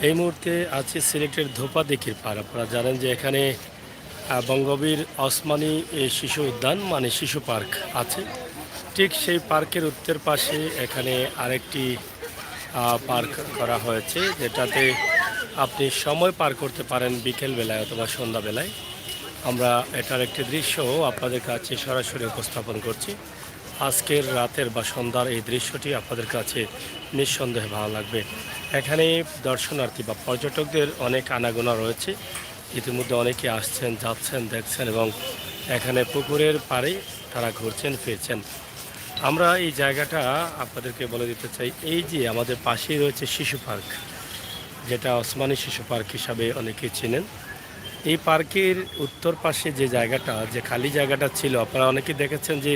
এই মুহূর্তে আছি সিলেটের ধোপা দিঘির পাড়। আপনারা জানেন যে এখানে বঙ্গবীর ওসমানী শিশু উদ্যান মানে শিশু পার্ক আছে। ঠিক সেই পার্কের উত্তর পাশে এখানে আরেকটি পার্ক করা হয়েছে, যেটাতে আপনি সময় পার করতে পারেন বিকেল বেলায় অথবা সন্ধ্যাবেলায়। আমরা এটার একটি দৃশ্য আপনাদের কাছে সরাসরি উপস্থাপন করছি। আজকের রাতের বা সন্ধ্যার এই দৃশ্যটি আপনাদের কাছে নিঃসন্দেহে ভালো লাগবে। এখানে দর্শনার্থী বা পর্যটকদের অনেক আনাগোনা রয়েছে। ইতিমধ্যে অনেকে আসছেন, যাচ্ছেন, দেখছেন এবং এখানে পুকুরের পাড়ে তারা ঘুরছেন, ফিরছেন। আমরা এই জায়গাটা আপনাদেরকে বলে দিতে চাই, এই যে আমাদের পাশেই রয়েছে শিশু পার্ক, যেটা ওসমানী শিশু পার্ক হিসাবে অনেকে চেনেন। এই পার্কের উত্তর পাশে যে জায়গাটা, যে খালি জায়গাটা ছিল, আপনারা অনেকেই দেখেছেন যে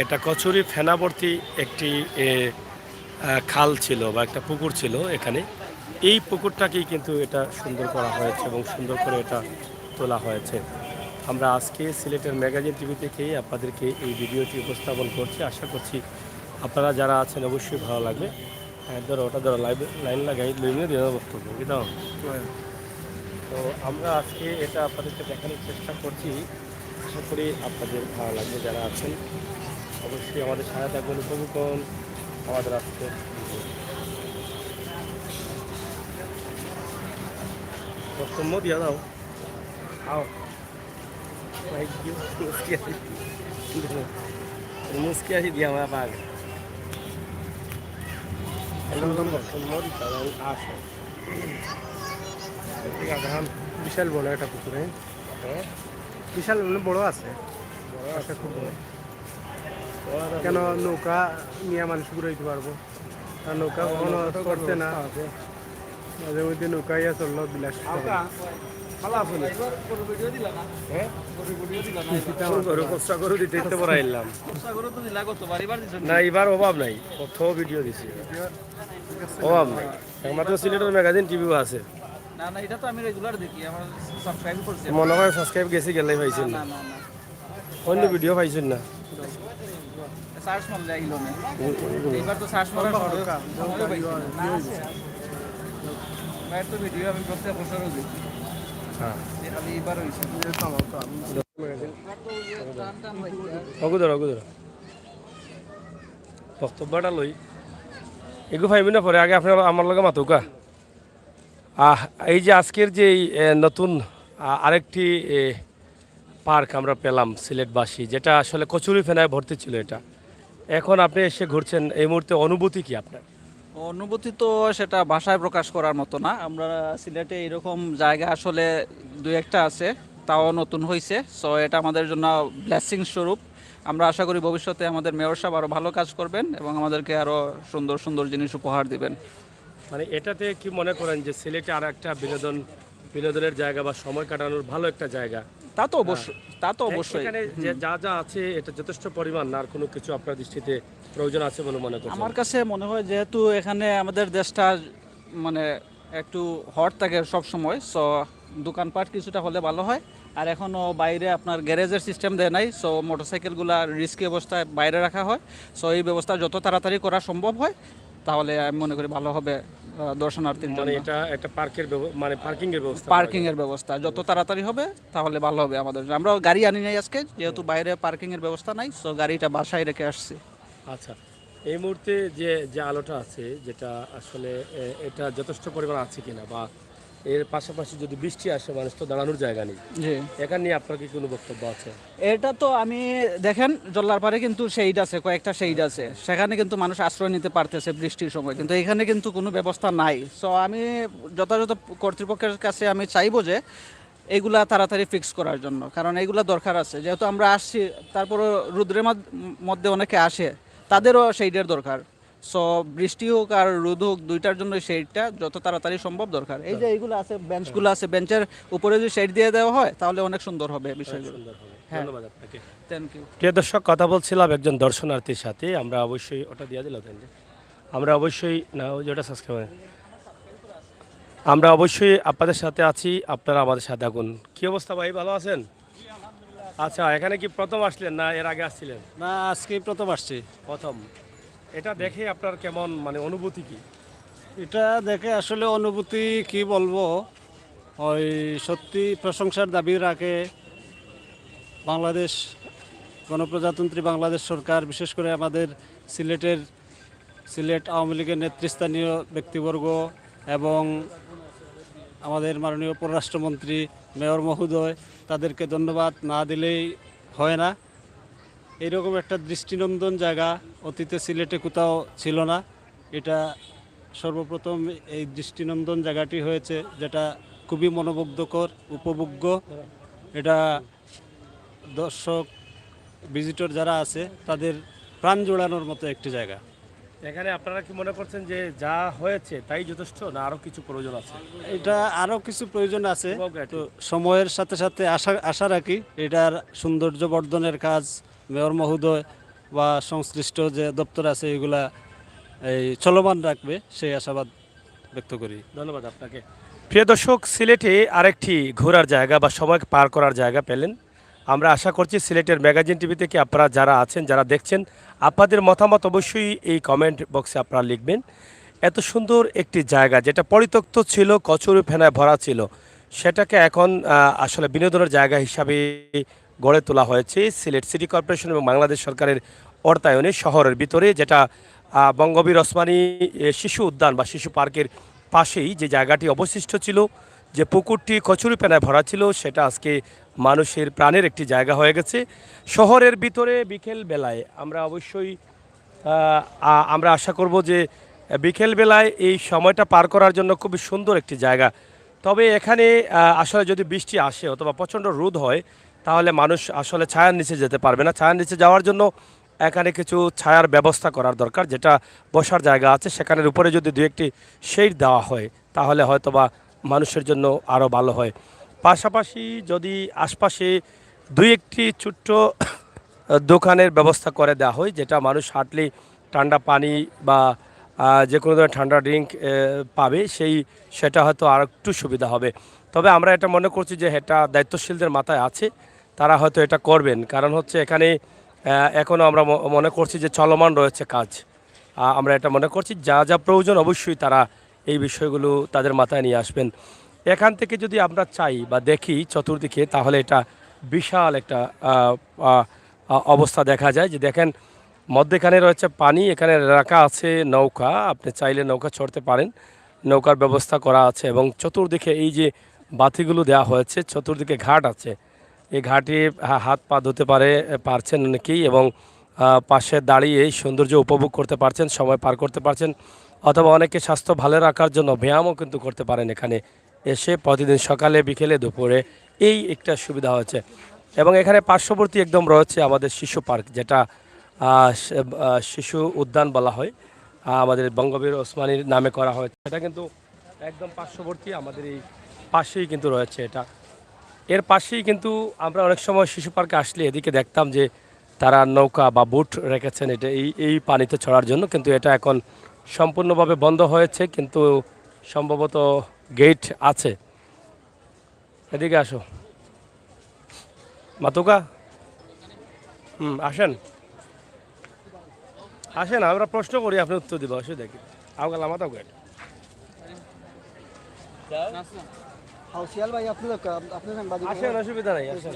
এটা কচুরি ফেনাবর্তী একটি খাল ছিল বা একটা পুকুর ছিল এখানে। এই পুকুরটাকেই কিন্তু এটা সুন্দর করা হয়েছে এবং সুন্দর করে এটা তোলা হয়েছে। আমরা আজকে সিলেটের ম্যাগাজিন টিভি থেকেই আপনাদেরকে এই ভিডিওটি উপস্থাপন করছি। আশা করছি আপনারা যারা আছেন অবশ্যই ভালো লাগবে। ধরো ওটা ধরো লাইন লাগাই লইনে দিয়ে বক্তব্য কি দাও। তো আমরা আজকে এটা আপনাদেরকে দেখানোর চেষ্টা করছি। আশা করি আপনাদের ভালো লাগবে যারা আছেন। অবশ্যই আমাদের সাথে থাকবেন, উপভোগ করুন আমাদের আজকে বক্তব্য দিয়ে দাও। আও মুসকি আসি দিয়া আমার বাঘ আসো। বিশাল বড় একটা পুকুরে, বিশাল বড় আছে, বড় আছে খুব বড়। কেন নৌকা নিয়ে মানুষ ঘুরাইতে পারবো, আর নৌকা কখনো করছে না, মাঝে মধ্যে নৌকাইয়া চললো বিলাস না। এবার অভাব নাই, কত ভিডিও দিছি, অভাব নাই। একমাত্র সিলেটের ম্যাগাজিন টিভিও আছে। না না, এটা তো আমি রেগুলার দেখি, আমার সাবস্ক্রাইব করছি। মনে হয় সাবস্ক্রাইব গেছি গেলেই পাইছেন না, অন্য ভিডিও পাইছেন না। সার্চ মারলে আইলো না, এইবার তো সার্চ মারার সময় পাইছি না। ভাই তো ভিডিও আমি প্রত্যেক বছরও দেখি। হ্যাঁ, খালি এইবার হইছে অগুদর অগুদর বক্তব্যটা লই এগু পাইবি না পরে, আগে আপনার আমার লগে মাতুকা। এই যে আজকের যে নতুন আরেকটি পার্ক আমরা পেলাম সিলেটবাসী, যেটা আসলে কচুরি ফেনায় ভর্তি ছিল, এটা এখন আপনি এসে ঘুরছেন, এই মুহূর্তে অনুভূতি কি আপনার? অনুভূতি তো সেটা ভাষায় প্রকাশ করার মতো না। আমরা সিলেটে এরকম জায়গা আসলে দুই একটা আছে, তাও নতুন হয়েছে। সো এটা আমাদের জন্য ব্লেসিং স্বরূপ। আমরা আশা করি ভবিষ্যতে আমাদের মেয়র সাহেব আরও ভালো কাজ করবেন এবং আমাদেরকে আরও সুন্দর সুন্দর জিনিস উপহার দিবেন। মানে এটাতে কি মনে করেন যে সিলেটে আর একটা বিনোদনের জায়গা বা সময় কাটানোর ভালো একটা জায়গা? তা তো অবশ্যই, তা তো অবশ্যই। এখানে যে যা যা আছে এটা যথেষ্ট পরিমাণ, না আর কোনো কিছু আপনার দৃষ্টিতে প্রয়োজন আছে বলে মনে করছেন? আমার কাছে মনে হয় যেহেতু এখানে আমাদের দেশটা মানে একটু হট থাকে সব সময়, সো দোকানপাট কিছুটা হলে ভালো হয়। আর এখনও বাইরে আপনার গ্যারেজের সিস্টেম দেয় নাই, সো মোটরসাইকেলগুলো রিস্কি অবস্থায় বাইরে রাখা হয়। সো এই ব্যবস্থা যত তাড়াতাড়ি করা সম্ভব হয় তাহলে আমি মনে করি ভালো হবে দর্শনার্থীর জন্য। মানে এটা একটা পার্কের মানে পার্কিং এর ব্যবস্থা, পার্কিং এর ব্যবস্থা যত তাড়াতাড়ি হবে তাহলে ভালো হবে আমাদের জন্য। আমরা গাড়ি আনি নাই আজকে, যেহেতু বাইরে পার্কিং এর ব্যবস্থা নাই, সো গাড়িটা বাসায় রেখে আসছি। আচ্ছা, এই মুহূর্তে যে যে আলোটা আছে, যেটা আসলে এটা যথেষ্ট পরিমাণ আছে কিনা, বা এর পাশাপাশি যদি বৃষ্টি আসে মানুষ তো দাঁড়ানোর জায়গা নেই, জি, এখানে নিয়ে আপনার কি কোনো বক্তব্য আছে? এটা তো আমি দেখেন জল্লার পারে কিন্তু শেড আছে, কয়েকটা শেড আছে, সেখানে কিন্তু মানুষ আশ্রয় নিতে পারতেছে বৃষ্টির সময়, কিন্তু এখানে কিন্তু কোনো ব্যবস্থা নাই। সো আমি যথাযথ কর্তৃপক্ষের কাছে আমি চাইবো যে এইগুলা তাড়াতাড়ি ফিক্স করার জন্য, কারণ এইগুলা দরকার আছে। যেহেতু আমরা আসছি, তারপরও রোদ্রের মধ্যে অনেকে আসে, তাদেরও শেডের দরকার। সো বৃষ্টি হোক আর রোদ হোক, দুইটার জন্য শেডটা যত তাড়াতাড়ি সম্ভব দরকার। এই যে এইগুলো আছে, বেঞ্চগুলো আছে, বেঞ্চের উপরে যদি শেড দিয়ে দেওয়া হয় তাহলে অনেক সুন্দর হবে বিষয়গুলো। হ্যাঁ, ধন্যবাদ আপনাকে। Thank you. প্রিয় দর্শক, কথা বলছিলাম একজন দর্শনার্থীর সাথে। আমরা অবশ্যই ওটা দিয়ে দিলাম, আমরা অবশ্যই না ওই যেটা সাবস্ক্রাইব, আমরা অবশ্যই আপনাদের সাথে আছি, আপনারা আমাদের সাথে থাকুন। কি অবস্থা ভাই, ভালো আছেন? আচ্ছা, এখানে কি প্রথম আসলেন না এর আগে আসছিলেন? না, আজকে প্রথম আসছি। প্রথম। এটা দেখে আপনার কেমন মানে অনুভূতি কি? এটা দেখে আসলে অনুভূতি কি বলবো, ওই সত্যি প্রশংসার দাবি রাখে বাংলাদেশ গণপ্রজাতন্ত্রী বাংলাদেশ সরকার, বিশেষ করে আমাদের সিলেট আওয়ামী লীগের নেতৃস্থানীয় ব্যক্তিবর্গ এবং আমাদের মাননীয় পররাষ্ট্রমন্ত্রী মেয়র মহোদয়, তাদেরকে ধন্যবাদ না দিলেই হয় না। এইরকম একটা দৃষ্টিনন্দন জায়গা অতীতে সিলেটে কোথাও ছিল না। এটা সর্বপ্রথম এই দৃষ্টিনন্দন জায়গাটি হয়েছে, যেটা খুবই মনোমুগ্ধকর, উপভোগ্য। এটা দর্শক ভিজিটর যারা আছে তাদের প্রাণ জোড়ানোর মতো একটি জায়গা। এখানে আপনারা কি মনে করছেন যে যা হয়েছে তাই যথেষ্ট, না আরো কিছু প্রয়োজন আছে? এটা আরও কিছু প্রয়োজন আছে, উপকার। তো সময়ের সাথে সাথে আশা রাখি এটার সৌন্দর্য বর্ধনের কাজ মেয়র মহোদয় বা সংশ্লিষ্ট যে দপ্তর আছে এগুলা এই চলমান রাখবে, সেই আশাবাদ ব্যক্ত করি। ধন্যবাদ আপনাকে। প্রিয় দর্শক, সিলেটে আরেকটি ঘোরার জায়গা বা সময় পার করার জায়গা পেলেন। আমরা আশা করছি সিলেটের ম্যাগাজিন টিভি থেকে আপনারা যারা আছেন, যারা দেখছেন, আপনাদের মতামত অবশ্যই এই কমেন্ট বক্সে আপনারা লিখবেন। এত সুন্দর একটি জায়গা যেটা পরিত্যক্ত ছিল, কচুরি ফেনায় ভরা ছিল, সেটাকে এখন আসলে বিনোদনের জায়গা হিসাবে গড়ে তোলা হয়েছে সিলেট সিটি কর্পোরেশন এবং বাংলাদেশ সরকারের অর্থায়নে শহরের ভিতরে, যেটা বঙ্গবীর ওসমানী শিশু উদ্যান বা শিশু পার্কের পাশেই যে জায়গাটি অবশিষ্ট ছিল, যে পুকুরটি কচুরি পেনায় ভরা ছিল, সেটা আজকে মানুষের প্রাণের একটি জায়গা হয়ে গেছে শহরের ভিতরে। বিকেল বেলায় আমরা অবশ্যই আমরা আশা করব যে বিকেল বেলায় এই সময়টা পার করার জন্য খুবই সুন্দর একটি জায়গা। তবে এখানে আসলে যদি বৃষ্টি আসে অথবা প্রচণ্ড রোদ হয়, তাহলে মানুষ আসলে ছায়ার নিচে যেতে পারবে না। ছায়ার নিচে যাওয়ার জন্য এখানে কিছু ছায়ার ব্যবস্থা করার দরকার, যেটা বসার জায়গা আছে সেখানের উপরে যদি দু একটি শেড দেওয়া হয় তাহলে হয়তোবা মানুষের জন্য আরও ভালো হয়। পাশাপাশি যদি আশপাশে দুই একটি ছোট্ট দোকানের ব্যবস্থা করে দেওয়া হয়, যেটা মানুষ হাঁটলে ঠান্ডা পানি বা যে কোনো ধরনের ঠান্ডা ড্রিঙ্ক পাবে, সেটা হয়তো আর একটু সুবিধা হবে। তবে আমরা এটা মনে করছি যে এটা দায়িত্বশীলদের মাথায় আছে, তারা হয়তো এটা করবেন। কারণ হচ্ছে এখানে এখনও আমরা মনে করছি যে চলমান রয়েছে কাজ। আমরা এটা মনে করছি যা যা প্রয়োজন অবশ্যই তারা এই বিষয়গুলো তাদের মাথায় নিয়ে আসবেন। এখান থেকে যদি আমরা চাই বা দেখি চতুর্দিকে, তাহলে এটা বিশাল একটা অবস্থা দেখা যায়। যে দেখেন, মধ্যেখানে রয়েছে পানি, এখানে রাখা আছে নৌকা, আপনি চাইলে নৌকা চড়তে পারেন, নৌকার ব্যবস্থা করা আছে। এবং চতুর্দিকে এই যে বাতিগুলো দেওয়া হয়েছে, চতুর্দিকে ঘাট আছে, এই ঘাটে হাত পা ধুতে পারছেন অনেকেই, এবং পাশে দাঁড়িয়ে সৌন্দর্য উপভোগ করতে পারছেন, সময় পার করতে পারছেন। অথবা অনেকে স্বাস্থ্য ভালো রাখার জন্য ব্যায়ামও কিন্তু করতে পারেন এখানে এসে, প্রতিদিন সকালে বিকেলে দুপুরে, এই একটা সুবিধা হয়েছে। এবং এখানে পার্শ্ববর্তী একদম রয়েছে আমাদের শিশু পার্ক, যেটা শিশু উদ্যান বলা হয়, আমাদের বঙ্গবীর ওসমানীর নামে করা হয়েছে। এটা কিন্তু একদম পার্শ্ববর্তী, আমাদের এই পাশেই কিন্তু রয়েছে এটা। এর পাশেই কিন্তু আমরা অনেক সময় শিশু পার্কে আসলে এদিকে দেখতাম যে তারা নৌকা বা বুট রেখেছেন এটা এই পানিতে চড়ার জন্য, কিন্তু এটা এখন সম্পূর্ণভাবে বন্ধ হয়েছে, কিন্তু সম্ভবত গেট আছে। এদিকে আসো মাতুকা, আসেন আসেন, আমরা প্রশ্ন করি, আপনি উত্তর দিব, অসুবিধা কি? আউগাল আমাতাও গেট আসেন, অসুবিধা নাই, আসেন।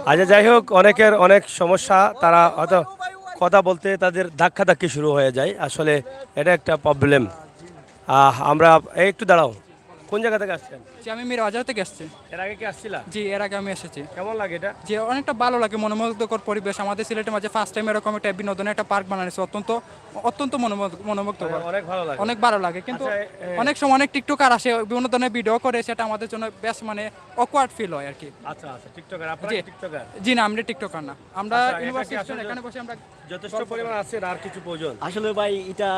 আচ্ছা, যাই হোক, অনেকের অনেক সমস্যা, তারা হয়তো কথা বলতে তাদের ধাক্কাধাক্কি শুরু হয়ে যায়, আসলে এটা একটা প্রবলেম। আমরা একটু দাঁড়াও, কোন জায়গা থেকে আসছেন? জি, আমি মির বাজার থেকে আসছি। এর আগে কি আসছিলা? জি, এর আগে আমি এসেছি। কেমন লাগে এটা? যে অনেকটা ভালো লাগে, মনোমুগ্ধকর পরিবেশ। আমাদের সিলেটের মাঝে ফার্স্ট টাইম এরকম একটা বিনোদনের একটা পার্ক বানানো, অত্যন্ত অত্যন্ত মনোমুগ্ধকর, অনেক ভালো লাগে। অনেক ভালো লাগে। কিন্তু আচ্ছা, অনেক সময় অনেক টিকটকার আসে, বিভিন্ন ধরনের ভিডিও করে, সেটা আমাদের জন্য বেশ অকওয়ার্ড ফিল হয় আর কি। আচ্ছা আচ্ছা, টিকটকার আপনারা? জি। টিকটকার? জি না, আমরা টিকটকার না, আমরা আচ্ছা, এটা কি ইউনিভার্সিটি আসলে এখানে বসে আমরা যথেষ্ট পরিমাণ আছে, আর কিছু প্রয়োজন? আসলে ভাই এটা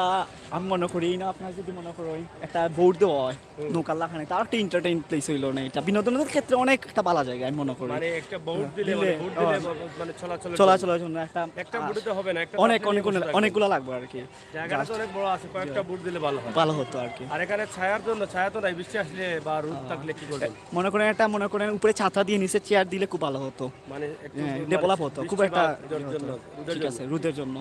আমি মনে করি না, আপনার যদি মনে করেন একটা বোর্ড দেওয়া হয় নৌকার লাখানে, তার একটা এন্টারটেইন প্লেস হইলো না, এটা বিনোদনের ক্ষেত্রে অনেক একটা ভালো জায়গা আমি মনে করি। মানে একটা বোর্ড দিলে, দিলে, বোর্ড দিলে মানে চলাচলের জন্য একটা বোর্ডে হবে না, একটা অনেকগুলো লাগবে আর কি। জায়গাটা তো অনেক বড় আছে, কয়েকটা বোর্ড দিলে ভালো হয়। ভালো হতো আর কি। আর এখানে ছায়ার জন্য, ছায়া তো নাই, বৃষ্টি আসলে বা রোদ থাকলে কি করবেন? মনে করেন উপরে ছাতা দিয়ে নিচে চেয়ার দিলে খুব ভালো হতো, মানে একটু ডেভেলপ হতো খুব একটা রোদের জন্য ঠিক আছে, রোদের জন্য।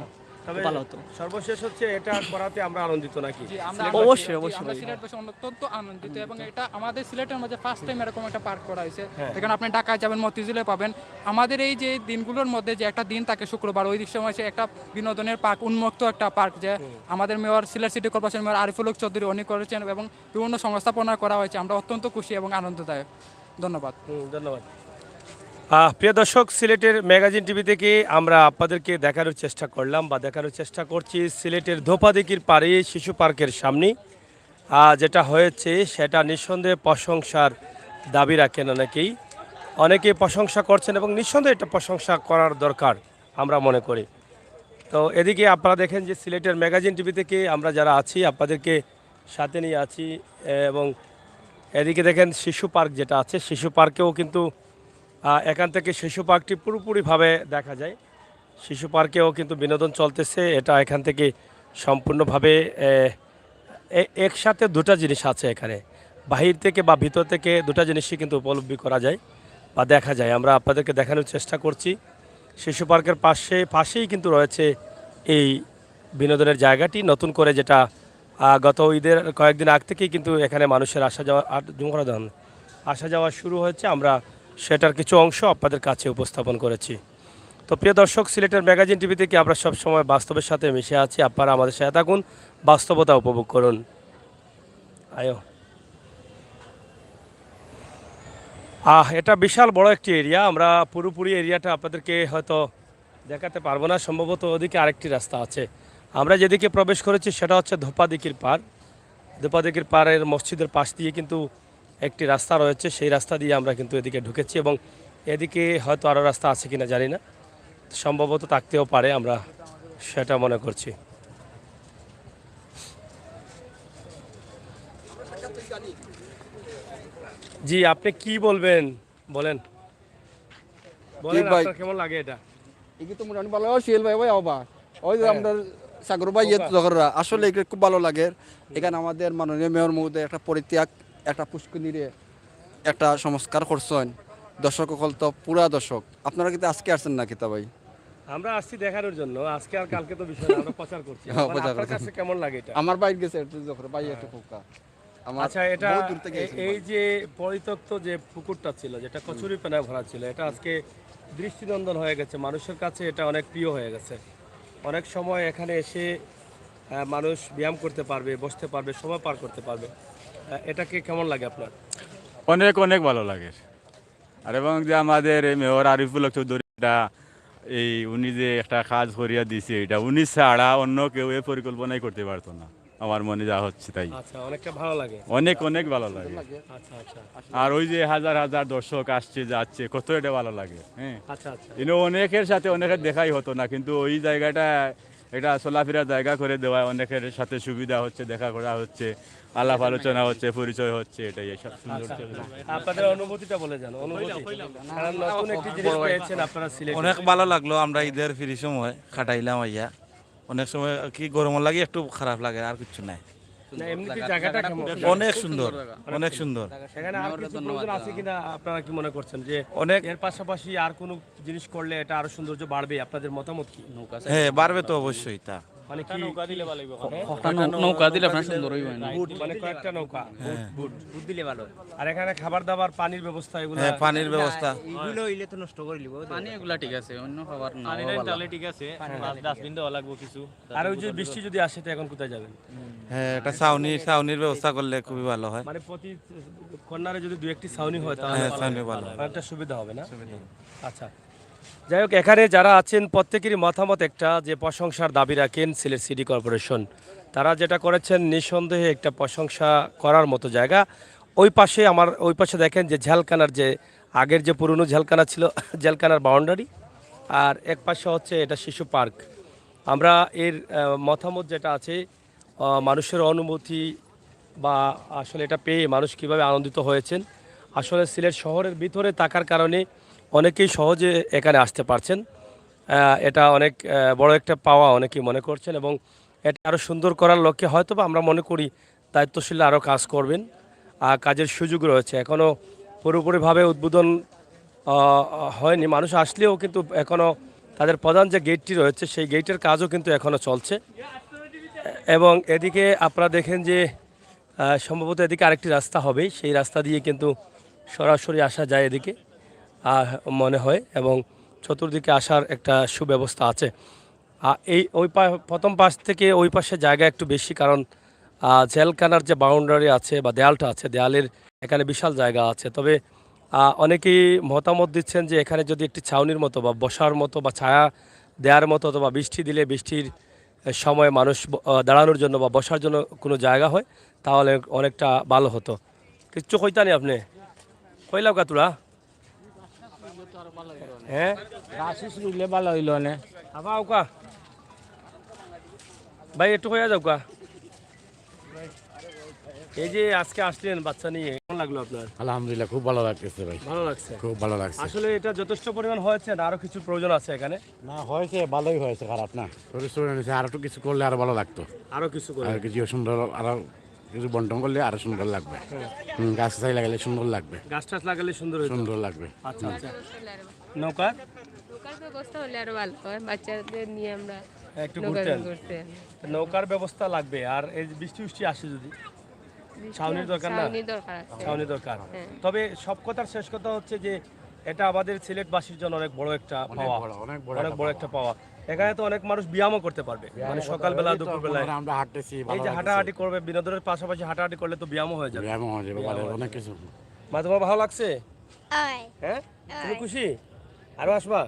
তবে ভালো হতো। সর্বশেষ হচ্ছে এটা করাতে আমরা আনন্দিত নাকি? জি, আমরা অবশ্যই, জি, অবশ্যই আমরা ভাই। সিলেটবাসী অত্যন্ত আনন্দিত এবং এটা আমাদের সিলেটের মধ্যে ফার্স্ট টাইম এরকম একটা পার্ক করা হয়েছে। হ্যাঁ। এখানে আপনি ঢাকায় যাবেন, মতিঝিলে পাবেন। আমাদের এই যে দিনগুলোর মধ্যে যে একটা দিন থাকে শুক্রবার, ওই সময় সে একটা বিনোদনের পার্ক, উন্মুক্ত একটা পার্ক, যে আমাদের mayor, Sylhet city corporation mayor Ariful Haque Chowdhury উনি করেছেন এবং বিভিন্ন সংস্থাপনা করা হয়েছে। আমরা অত্যন্ত খুশি এবং আনন্দদায়ক। ধন্যবাদ। ধন্যবাদ। প্রিয় দর্শক, সিলেটের ম্যাগাজিন টিভি থেকে আমরা আপনাদেরকে দেখানোর চেষ্টা করলাম বা দেখানোর চেষ্টা করছি সিলেটের ধোপাদিঘির পাড়ে শিশু পার্কের সামনে যেটা হয়েছে সেটা নিঃসন্দেহে প্রশংসার দাবি রাখেন অনেকেই। অনেকে প্রশংসা করছেন এবং নিঃসন্দেহে এটা প্রশংসা করার দরকার আমরা মনে করি। তো এদিকে আপনারা দেখেন যে সিলেটের ম্যাগাজিন টিভি থেকে আমরা যারা আছি আপনাদেরকে সাথে নিয়ে আছি এবং এদিকে দেখেন শিশু পার্ক যেটা আছে, শিশু পার্কেও কিন্তু এখান থেকে শিশু পার্কটি পুরোপুরিভাবে দেখা যায়। শিশু পার্কেও কিন্তু বিনোদন চলতেছে। এটা এখান থেকে সম্পূর্ণভাবে একসাথে দুটো জিনিস আছে এখানে, বাহির থেকে বা ভিতর থেকে দুটো জিনিসই কিন্তু উপলব্ধি করা যায় বা দেখা যায়। আমরা আপনাদেরকে দেখানোর চেষ্টা করছি। শিশু পার্কের পাশেই কিন্তু রয়েছে এই বিনোদনের জায়গাটি, নতুন করে যেটা গত ঈদের কয়েকদিন আগ থেকেই কিন্তু এখানে মানুষের আসা যাওয়া শুরু হয়েছে। আমরা সেটার কিছু অংশ আপনাদের কাছে উপস্থাপন করেছি। তো প্রিয় দর্শক, সিলেটের ম্যাগাজিন টিভি থেকে আমরা সবসময় বাস্তবের সাথে মিশে আছি। আপনারা আমাদের সাথে থাকুন, বাস্তবতা উপভোগ করুন। আয়ো। এটা বিশাল বড় একটি এরিয়া। আমরা পুরোপুরি এরিয়াটা আপনাদেরকে হয়তো দেখাতে পারবো না, সম্ভবত ওদিকে আরেকটি রাস্তা আছে। আমরা যেদিকে প্রবেশ করেছি সেটা হচ্ছে ধোপাদিঘির পাড়। ধোপাদিঘির পাড়ের মসজিদের পাশ দিয়ে কিন্তু একটি রাস্তা রয়েছে, সেই রাস্তা দিয়ে আমরা কিন্তু এদিকে ঢুকেছি এবং এদিকে হয়তো আরও রাস্তা আছে কিনা জানি না, সম্ভবত থাকতেও পারে, আমরা সেটা মনে করছি। জি, আপনি কি বলবেন বলেন বলেন, ভাই। আপনার কেমন লাগে এটা? এগুলো তো মোটামুটি ভালো শিল ভাই ভাই অবা ওই যে হ্যাঁ। আমাদের সাগর ভাই জগররা আসলে এগুলো খুব ভালো লাগে। এখানে আমাদের মাননীয় মেয়র মহোদয় একটা পরিত্যাগ একটা পুষ্করিণীরে একটা সংস্কার করছেন। দর্শক সকল তো পুরা দর্শক, আপনারা কিন্তু আজকে আসছেন না কিতা ভাই? আমরা আসছি দেখানোর জন্য, আজকে আর কালকে তো বিষয় না, আমরা প্রচার করছি। হ্যাঁ, মানে প্রচার আপনার করছি। কাছে কেমন লাগে এটা? আমার বাইর গেছে একটু জগর ভাই একটু পোকা আমার আচ্ছা, এটা বহু দূর থেকে এসেছেন এই ভাই। যে পরিত্যক্ত যে পুকুরটা ছিল, যেটা কচুরি পেনায় ভরা ছিল, এটা আজকে দৃষ্টিনন্দন হয়ে গেছে, মানুষের কাছে এটা অনেক প্রিয় হয়ে গেছে। অনেক সময় এখানে এসে মানুষ ব্যায়াম করতে পারবে, বসতে পারবে, সময় পার করতে পারবে। এটাকে কেমন লাগে আপনার? অনেক অনেক ভালো লাগে। আর এবং যে আমাদের এই মেয়র আরিফুল হক চৌধুরীটা এই উনি যে একটা কাজ করিয়া দিছে, এটা উনি ছাড়া অন্য কেউ এই পরিকল্পনাই করতে পারতো না, আমার মনে যা হচ্ছে তাই। আচ্ছা, অনেকটা ভালো লাগে। অনেক অনেক ভালো লাগে। আচ্ছা আচ্ছা আর ওই যে হাজার হাজার দর্শক আসছে যাচ্ছে, কত এটা ভালো লাগে। হ্যাঁ, আচ্ছা আচ্ছা কিন্তু অনেকের সাথে অনেকের দেখাই হতো না, কিন্তু ওই জায়গাটা এটা চলাফেরার জায়গা করে দেওয়ায় অনেকের সাথে সুবিধা হচ্ছে, দেখা করা হচ্ছে, আলাপ আলোচনা হচ্ছে, পরিচয় হচ্ছে, এটাই এইসব সুন্দর। আপনাদের অনুভূতিটা বলে যান, অনুভূতি। কারণ নতুন একটি জিনিস পেয়েছেন আপনারা সিলেটে। অনেক ভালো লাগলো, আমরা ঈদের ফ্রি সময় কাটাইলাম আইয়া। অনেক সময় কি গরম লাগে, একটু খারাপ লাগে, আর কিছু নাই। না, এমনিতে জায়গাটা কেমন? অনেক সুন্দর, অনেক সুন্দর। এখানে আর কিছু প্রয়োজন আছে কিনা আপনারা কি মনে করছেন যে অনেক এর পাশাপাশি আর কোনো জিনিস করলে এটা আরো সৌন্দর্য বাড়বে? আপনাদের মতামত কি? হ্যাঁ, বাড়বে তো অবশ্যই তা। মানে কি নৌকা দিলে আপনার সুন্দর হইবে না। বুট, মানে কয়েকটা নৌকা, বুট দিলে ভালো। আর এখানে খাবার দাবার, পানির ব্যবস্থা, এগুলো হ্যাঁ, পানির ব্যবস্থা। পানি এগুলা ঠিক আছে, অন্য খাবার না। আর ওই যে বৃষ্টি যদি আসে তো এখন কোথায় যাবেন? হ্যাঁ, একটা ছাউনির ব্যবস্থা করলে খুবই ভালো হয়। মানে প্রতি কর্নারে যদি দু একটি ছাউনি হয় তাহলে হ্যাঁ, ছাউনি ভালো হয়। অনেকটা সুবিধা হবে না? আচ্ছা, যাই হোক, এখানে যারা আছেন প্রত্যেকেরই মতামত একটা, যে প্রশংসার দাবি রাখেন সিলেট সিটি কর্পোরেশন। তারা যেটা করেছেন নিঃসন্দেহে একটা প্রশংসা করার মতো জায়গা। ওই পাশে দেখেন যে ঝালকানার যে আগের যে পুরনো ঝালকানা ছিল, ঝালকানার বাউন্ডারি, আর এক পাশে হচ্ছে এটা শিশু পার্ক। আমরা এর মতামত যেটা আছে, মানুষের অনুভূতি বা আসলে এটা পেয়ে মানুষ কীভাবে আনন্দিত হয়েছেন। আসলে সিলেট শহরের ভিতরে থাকার কারণে অনেকেই সহজে এখানে আসতে পারছেন। এটা অনেক বড় একটা পাওয়া অনেকেই মনে করছেন এবং এটা আরও সুন্দর করার লক্ষ্যে হয়তো বা আমরা মনে করি দায়িত্বশীল আরও কাজ করবেন। কাজের সুযোগ রয়েছে, এখনও পুরোপুরিভাবে উদ্বোধন হয়নি, মানুষ আসলেও কিন্তু এখনও তাদের প্রধান যে গেটটি রয়েছে সেই গেটের কাজও কিন্তু এখনও চলছে। এবং এদিকে আপনারা দেখেন যে সম্ভবত এদিকে আরেকটি রাস্তা হবে, সেই রাস্তা দিয়ে কিন্তু সরাসরি আসা যায় এদিকে মনে হয়, এবং চতুর্দিকে আসার একটা সুব্যবস্থা আছে। এই প্রথম পাশ থেকে ওই পাশে জায়গা একটু বেশি, কারণ জেলখানার যে বাউন্ডারি আছে বা দেয়ালটা আছে, দেয়ালের এখানে বিশাল জায়গা আছে। তবে অনেকেই মতামত দিচ্ছেন যে এখানে যদি একটি ছাউনির মতো বা বসার মতো বা ছায়া দেওয়ার মতো, অথবা বৃষ্টি দিলে বৃষ্টির সময় মানুষ দাঁড়ানোর জন্য বা বসার জন্য কোনো জায়গা হয়, তাহলে অনেকটা ভালো হতো। কিচ্ছু কইতানি আপনি কইলাও কা তোরা? হ্যাঁ ভালো হইল না আবার কা ভাই একটু হয়ে যাও কা। এই যে আজকে আসলেন বাচ্চা নিয়ে, কেমন লাগলো আপনার? আলহামদুলিল্লাহ খুব ভালো লাগতেছে ভাই, ভালো লাগছে? খুব ভালো লাগছে। আসলে এটা যথেষ্ট পরিমাণ হয়েছে না আরো কিছু প্রয়োজন আছে এখানে? না হয়েছে, ভালোই হয়েছে, খারাপ না। পরিশ্রম হয়েছে, আর একটু কিছু করলে আরো ভালো লাগতো। আরো কিছু করে আর কিছু সুন্দর, আরো কিছু বন্টন করলে আরো সুন্দর লাগবে। গাছ চাই লাগালে সুন্দর লাগবে, গাছ টাছ লাগালে সুন্দর হতো। সুন্দর লাগবে। আচ্ছা আচ্ছা। নৌকা নৌকার ব্যবস্থা হলে আরো ভালো হয়, বাচ্চাদের নিয়ে আমরা একটু নৌকা ঘুরতেন, ঘুরতে। নৌকার ব্যবস্থা লাগবে। আর এই যে বৃষ্টি বৃষ্টি আসে যদি, ছাউনির দরকার না? ছাউনি দরকার আছে। ছাউনি দরকার। হ্যাঁ। তবে সব কথার শেষ কথা হচ্ছে যে এটা আমাদের সিলেটবাসীর জন্য অনেক বড় একটা পাওয়া, অনেক অনেক বড় একটা পাওয়া। এখানে তো অনেক মানুষ ব্যায়ামও করতে পারবে, মানে সকালবেলা দুপুরবেলায় আমরা হাঁটতেছি, এই যে হাঁটাহাঁটি করবে, বিনোদনের পাশাপাশি হাঁটাহাঁটি করলে তো ব্যায়ামও হয়ে যাবে। ব্যায়াম হয়ে যাবে, ভালো অনেক কিছু। মা তোমার ভালো লাগছে? হ্যাঁ, তুমি খুশি? আরো আসবা?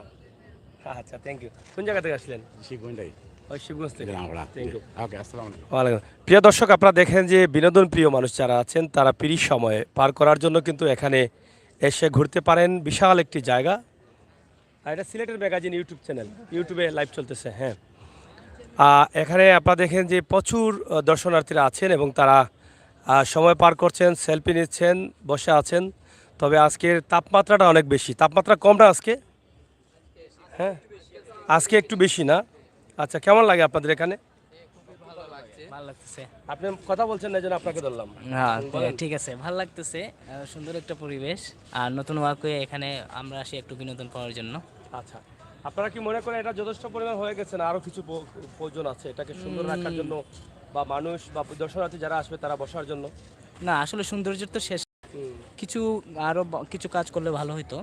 আচ্ছা, থ্যাংক ইউ। কোন জায়গা থেকে আসলেন? শিখবই ওই শিবগঞ্জ থেকে। Thank you. ওকে, আসসালামু আলাইকুম। ওয়ালাইকুম। প্রিয় দর্শক, আপনারা দেখেন যে বিনোদন প্রিয় মানুষ যারা আছেন তারা ফ্রি সময়ে পার করার জন্য কিন্তু এখানে এসে ঘুরতে পারেন। বিশাল একটি জায়গা। আর এটা সিলেটের ম্যাগাজিন ইউটিউব চ্যানেল, ইউটিউবে লাইভ চলতেছে। হ্যাঁ, এখানে আপনারা দেখেন যে প্রচুর দর্শনার্থীরা আছেন এবং তারা সময় পার করছেন, সেলফি নিচ্ছেন, বসে আছেন। তবে আজকের তাপমাত্রাটা অনেক বেশি। তাপমাত্রা কম না আজকে? হ্যাঁ, আজকে একটু বেশি না? আচ্ছা, কেমন লাগে আপনাদের এখানে? ভালো লাগতেছে। আপনি কথা বলছেন না, এই জন্য আপনাকে ধরলাম। হ্যাঁ বলেন। ঠিক আছে, ভালো লাগতেছে। সুন্দর একটা পরিবেশ, আর নতুন ওয়ার্কে এখানে আমরা আসি একটু বিনোদন পাওয়ার জন্য। আচ্ছা, আপনারা কি মনে করেন এটা যথেষ্ট পরিমাণ হয়ে গেছে না আরো কিছু প্রয়োজন আছে এটাকে সুন্দর রাখার জন্য, বা মানুষ বা দর্শনার্থী যারা আসবে তারা বসার জন্য? না, আসলে সৌন্দর্যের তো শেষ, কিছু আরো কিছু কাজ করলে ভালো হইতো।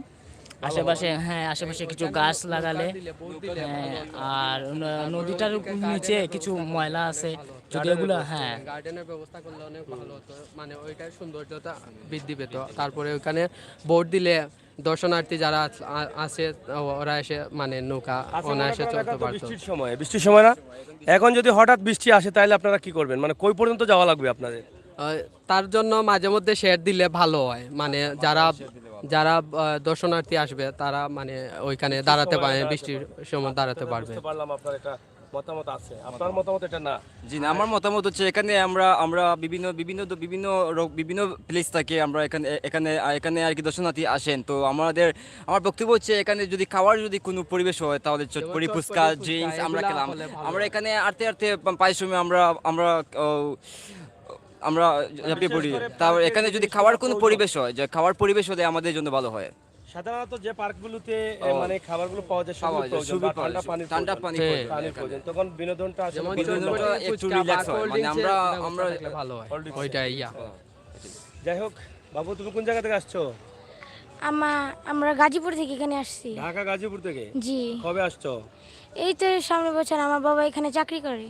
আশেপাশে, হ্যাঁ আশেপাশে কিছু গাছ লাগালে, হ্যাঁ, আর নদীটার নিচে কিছু ময়লা আছে, যদি এগুলো, হ্যাঁ গার্ডেনের ব্যবস্থা করলে অনেক ভালো হতো, মানে ওইটার সৌন্দর্যতা বৃদ্ধি পেত। তারপরে ওখানে বোট দিলে দর্শনার্থী যারা আছে ওরা এসে মানে নৌকা অনায়াসে চলতে পারতো। বৃষ্টির সময় না, এখন যদি হঠাৎ বৃষ্টি আসে তাহলে আপনারা কি করবেন? মানে কই পর্যন্ত যাওয়া লাগবে আপনাদের? তার জন্য মাঝে মধ্যে শেড দিলে ভালো হয়, মানে যারা যারা দর্শনার্থী আসবে তারা মানে ওইখানে দাঁড়াতে পারে, বৃষ্টির সময় দাঁড়াতে পারবে। বুঝতে পারলাম আপনার এটা মতামত আছে, আপনার মতামত এটা না? জি না, আমার মতামত হচ্ছে এখানে আমরা বিভিন্ন বিভিন্ন বিভিন্ন বিভিন্ন প্লেস থাকে, আমরা এখানে আর কি দর্শনার্থী আসেন। তো আমার বক্তব্য হচ্ছে এখানে যদি খাওয়ার যদি কোনো পরিবেশ হয় তাহলে চটপটি, ফুচকা, ড্রিঙ্কস আমরা খেলাম। আমরা এখানে আটতে পায়ের সময় আমরা ঝাঁপিয়ে পড়ি। তারপর এখানে যদি খাওয়ার কোনো পরিবেশ হয়, যে খাওয়ার পরিবেশ হলে আমাদের জন্য ভালো হয়। সাধারণত যে পার্কগুলোতে মানে খাবারগুলো পাওয়া যায়, ঠান্ডা পানি প্রয়োজন, তখন বিনোদনটা একটু রিল্যাক্স হয়, মানে আমরা ভালো হয় ওইটাই। যাই হোক, বাবু তুমি কোন জায়গা থেকে আসছো? আমরা গাজীপুর থেকে এখানে আসছি। ঢাকা গাজীপুর থেকে? জি। কবে আসছো? এই তো সামনের বছর। আমার বাবা এখানে চাকরি করে।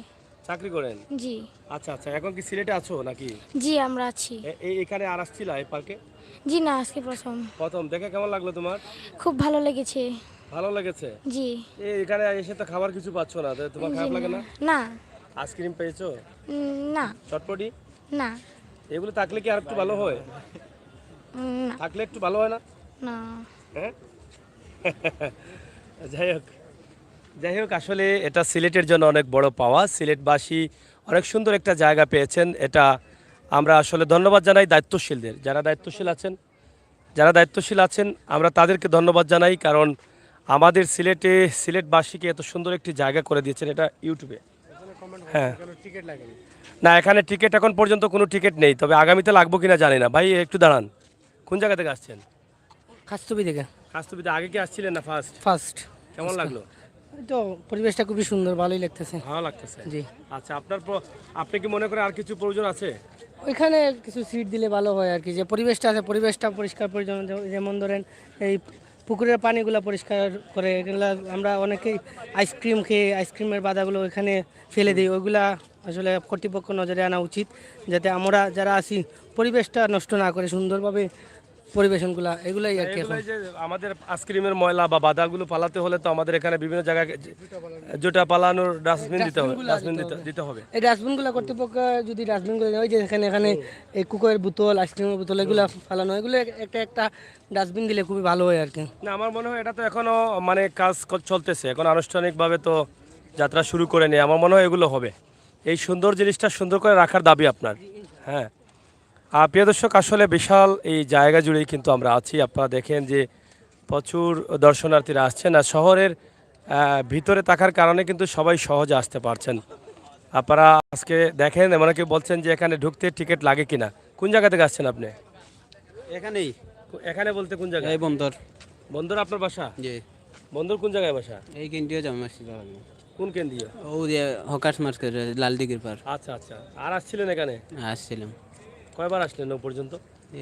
চাকরি করেন? জি। আচ্ছা আচ্ছা, এখন কি সিলেটে আছো নাকি? জি, আমরা আছি। এখানে আর আসছিলা এই পার্কে? জি না, আজকে প্রথম। দেখে কেমন লাগলো তোমার? খুব ভালো লেগেছে। ভালো লেগেছে? জি। এখানে এসে তো খাবার কিছু পাচ্ছ না, তোমার খারাপ লাগে না? না। আইসক্রিম পেয়েছো? না। চটপটি? না। এগুলো থাকলে কি আর একটু ভালো হয়? না। থাকলে একটু ভালো হয় না? না। হ্যাঁ। যাই হোক, আসলে এটা সিলেটের জন্য অনেক বড় পাওয়া। সিলেটবাসী অনেক সুন্দর একটা জায়গা পেয়েছেন। এটা আমরা আসলে ধন্যবাদ জানাই দায়িত্বশীলদের, যারা দায়িত্বশীল আছেন আমরা তাদেরকে ধন্যবাদ জানাই, কারণ আমাদের সিলেটবাসীকে এত সুন্দর একটি জায়গা করে দিয়েছেন। এটা ইউটিউবে, হ্যাঁ না, এখানে টিকিট এখন পর্যন্ত কোনো টিকিট নেই, তবে আগামীতে লাগবো কিনা জানি না। ভাই একটু দাঁড়ান, কোন জায়গা থেকে আসছেন? কাস্তুবি থেকে। কাস্তুবিতে আগে কি আসছিলেন না ফার্স্ট? ফার্স্ট। কেমন লাগলো? তো পরিবেশটা খুবই সুন্দর, ভালোই লাগতেছে। ভালো লাগতেছে। জি। আচ্ছা, আপনি কি মনে করেন আর কিছু প্রয়োজন আছে? ওইখানে কিছু সিট দিলে ভালো হয় আর কি, যে পরিবেশটা আছে পরিবেশটা পরিষ্কার পরিচ্ছন্ন, যেমন ধরেন এই পুকুরের পানিগুলো পরিষ্কার করে, এগুলা আমরা অনেকেই আইসক্রিম খেয়ে আইসক্রিমের বাদাগুলো ওইখানে ফেলে দিই, ওইগুলা আসলে কর্তৃপক্ষ নজরে আনা উচিত, যাতে আমরা যারা আছি পরিবেশটা নষ্ট না করে সুন্দরভাবে পরিবেশনগুলা, এগুলাই আর কি। এগুলাই যে আমাদের আইসক্রিমের ময়লা বা বাদাগুলো পালাতে হলে তো আমাদের এখানে বিভিন্ন জায়গায় যেটা পালানোর ডাস্টবিন দিতে হবে। এই ডাস্টবিনগুলো কর্তৃপক্ষ যদি ডাস্টবিনগুলো ওই যে এখানে এই কুকুরের বোতল, আইসক্রিমের বোতল এগুলো ফালানো, এগুলো একটা ডাস্টবিন দিলে খুবই ভালো হয় আর কি। না, আমার মনে হয় এটা তো এখনো মানে কাজ চলতেছে, এখন আনুষ্ঠানিকভাবে তো যাত্রা শুরু করে নেই। আমার মনে হয় এগুলো হবে। এই সুন্দর জিনিসটা সুন্দর করে রাখার দাবি আপনার। হ্যাঁ, প্রিয় দর্শক, আসলে বিশাল এই জায়গা জুড়েই কিন্তু আমরা আছি। আপনারা দেখেন যে প্রচুর দর্শনার্থীরা আসছেন, আর শহরের ভিতরে থাকার কারণে কিন্তু সবাই সহজে আসতে পারছেন। আপনারা আজকে দেখেন, এমনকি বলছেন যে এখানে ঢুকতে টিকিট লাগে কিনা। কোন জায়গা থেকে আসছেন আপনি? এখানেই। এখানে বলতে কোন জায়গায়? এই বন্দর। বন্দর আপনার বাসা? জি। বন্দর কোন জায়গায় বাসা? এই কেন্দ্রীয় জামা মসজিদ। কোন কেন্দ্রীয়? ও যে হকার্স মার্কেট লাল দিঘির পার। আচ্ছা আচ্ছা। আর আসছিলেন এখানে? আসছিলাম। কয়বার আসলেন ও পর্যন্ত?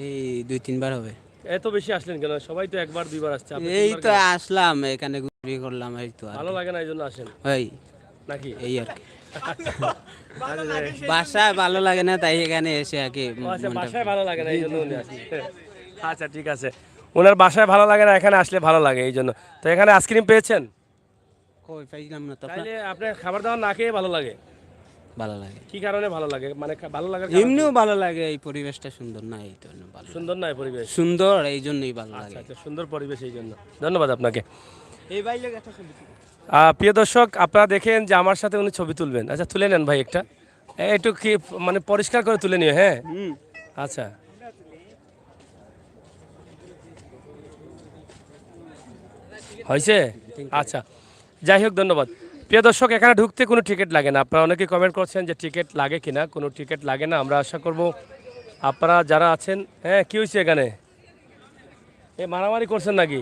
এই 2-3 বার হবে। এত বেশি আসলেন কেন? সবাই তো একবার দুইবার আসছে। আপনি এই তিনবার তো কেন? আসলাম, এখানে ঘুরি করলাম, এই তো আর ভালো লাগে না এই জন্য আসেন ওই নাকি? এই আর কি। বাসায় ভালো লাগে না, তাই এখানে এসে আর কি। আচ্ছা, বাসায় ভালো লাগে না এই জন্য উনি আসেন। আচ্ছা, ঠিক আছে। ওনার বাসায় ভালো লাগে না, এখানে আসলে ভালো লাগে এই জন্য। তো এখানে আইসক্রিম পেয়েছেন? কই পাইলাম না তো। তাইলে আপনার খাবার দাবার না খেয়ে ভালো লাগে? ভালো লাগে। কি কারণে ভালো লাগে? মানে ভালো লাগার এমনিও ভালো লাগে, এই পরিবেশটা সুন্দর না, এই তো ভালো। সুন্দর না এই পরিবেশ? সুন্দর, এই জন্যই ভালো আচ্ছা লাগে। আচ্ছা, সুন্দর পরিবেশ এই জন্য। ধন্যবাদ আপনাকে। এই বাইরে একটা ছবি। প্রিয় দর্শক, আপনারা দেখেন যে আমার সাথে উনি ছবি তুলবেন। আচ্ছা, তুলে নেন ভাই একটা। একটু কি মানে পরিষ্কার করে তুলে নিও। হ্যাঁ, আচ্ছা। হয়েছে? আচ্ছা, যাই হোক, ধন্যবাদ। প্রিয় দর্শক, এখানে ঢুকতে কোনো টিকিট লাগে না। আপনারা অনেকে কমেন্ট করছেন যে টিকিট লাগে কিনা। কোনো টিকিট লাগে না। আমরা আশা করব আপনারা যারা আছেন। হ্যাঁ, কি হয়েছে এখানে? মারামারি করছেন নাকি?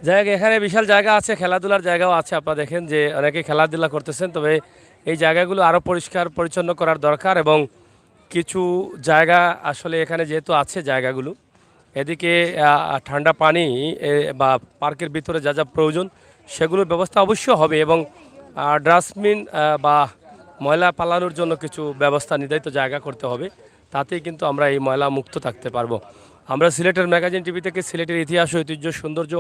জায়গা, এখানে বিশাল জায়গা আছে, খেলাধুলার জায়গাও আছে। আপনারা দেখেন যে অনেকে খেলাধুলা করতেছেন, তবে এই জায়গাগুলো আরও পরিষ্কার পরিচ্ছন্ন করার দরকার। এবং কিছু জায়গা আসলে এখানে যেহেতু আছে জায়গাগুলো, এদিকে ঠান্ডা পানি বা পার্কের ভিতরে যা যা প্রয়োজন সেগুলোর ব্যবস্থা অবশ্যই হবে। এবং ডাস্টবিন বা ময়লা পালানোর জন্য কিছু ব্যবস্থা নির্ধারিত জায়গা করতে হবে। তাতেই কিন্তু আমরা এই ময়লা মুক্ত থাকতে পারবো। আমরা সিলেটের ম্যাগাজিন টিভি থেকে সিলেটের ইতিহাস, ঐতিহ্য, সৌন্দর্য,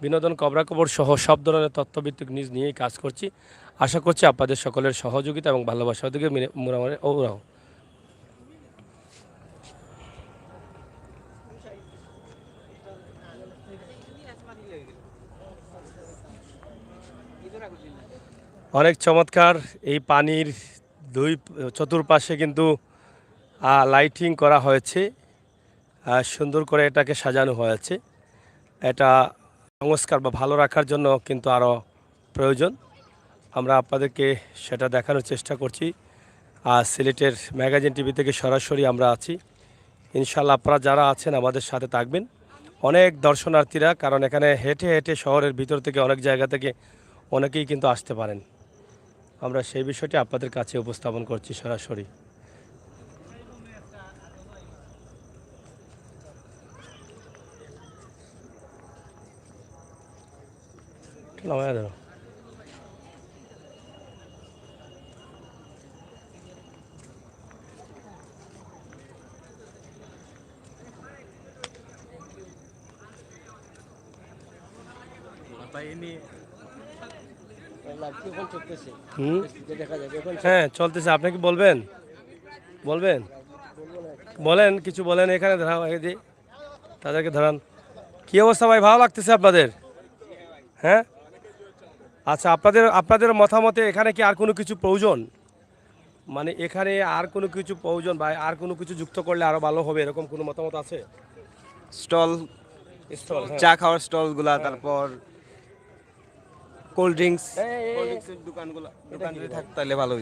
বিনোদন, খবরাখবর সহ সব ধরনের তথ্যভিত্তিক নিউজ নিয়েই কাজ করছি। আশা করছি আপনাদের সকলের সহযোগিতা এবং ভালোবাসা দিকে ওরাও। অনেক চমৎকার এই পানির চতুর্পাশে কিন্তু লাইটিং করা হয়েছে, সুন্দর করে এটাকে সাজানো হয়েছে। এটা সংস্কার বা ভালো রাখার জন্য কিন্তু আরও প্রয়োজন। আমরা আপনাদেরকে সেটা দেখানোর চেষ্টা করছি। সিলেটের ম্যাগাজিন টিভি থেকে সরাসরি আমরা আছি। ইনশাল্লাহ আপনারা যারা আছেন আমাদের সাথে থাকবেন। অনেক দর্শনার্থীরা, কারণ এখানে হেঁটে হেঁটে শহরের ভিতর থেকে অনেক জায়গা থেকে অনেকেই কিন্তু আসতে পারেন। আমরা সেই বিষয়টি আপনাদের কাছে উপস্থাপন করছি সরাসরি। হ্যাঁ, চলতেছে। আপনি কি বলবেন? বলেন, কিছু বলেন। এখানে তাদেরকে ধরান। কি অবস্থা ভাই, ভালো লাগতেছে আপনাদের? হ্যাঁ, আচ্ছা। আপনাদের মতামতে এখানে কি আর কোনো কিছু প্রয়োজন? মানে এখানে আর কোনো কিছু প্রয়োজন বা আর কোনো কিছু যুক্ত করলে আরো ভালো হবে, এরকম কোনো মতামত আছে? স্টল, চা খাওয়ার স্টলগুলা, তারপর কোল্ড ড্রিঙ্কসের দোকানগুলো যদি থাকতো তাহলে ভালো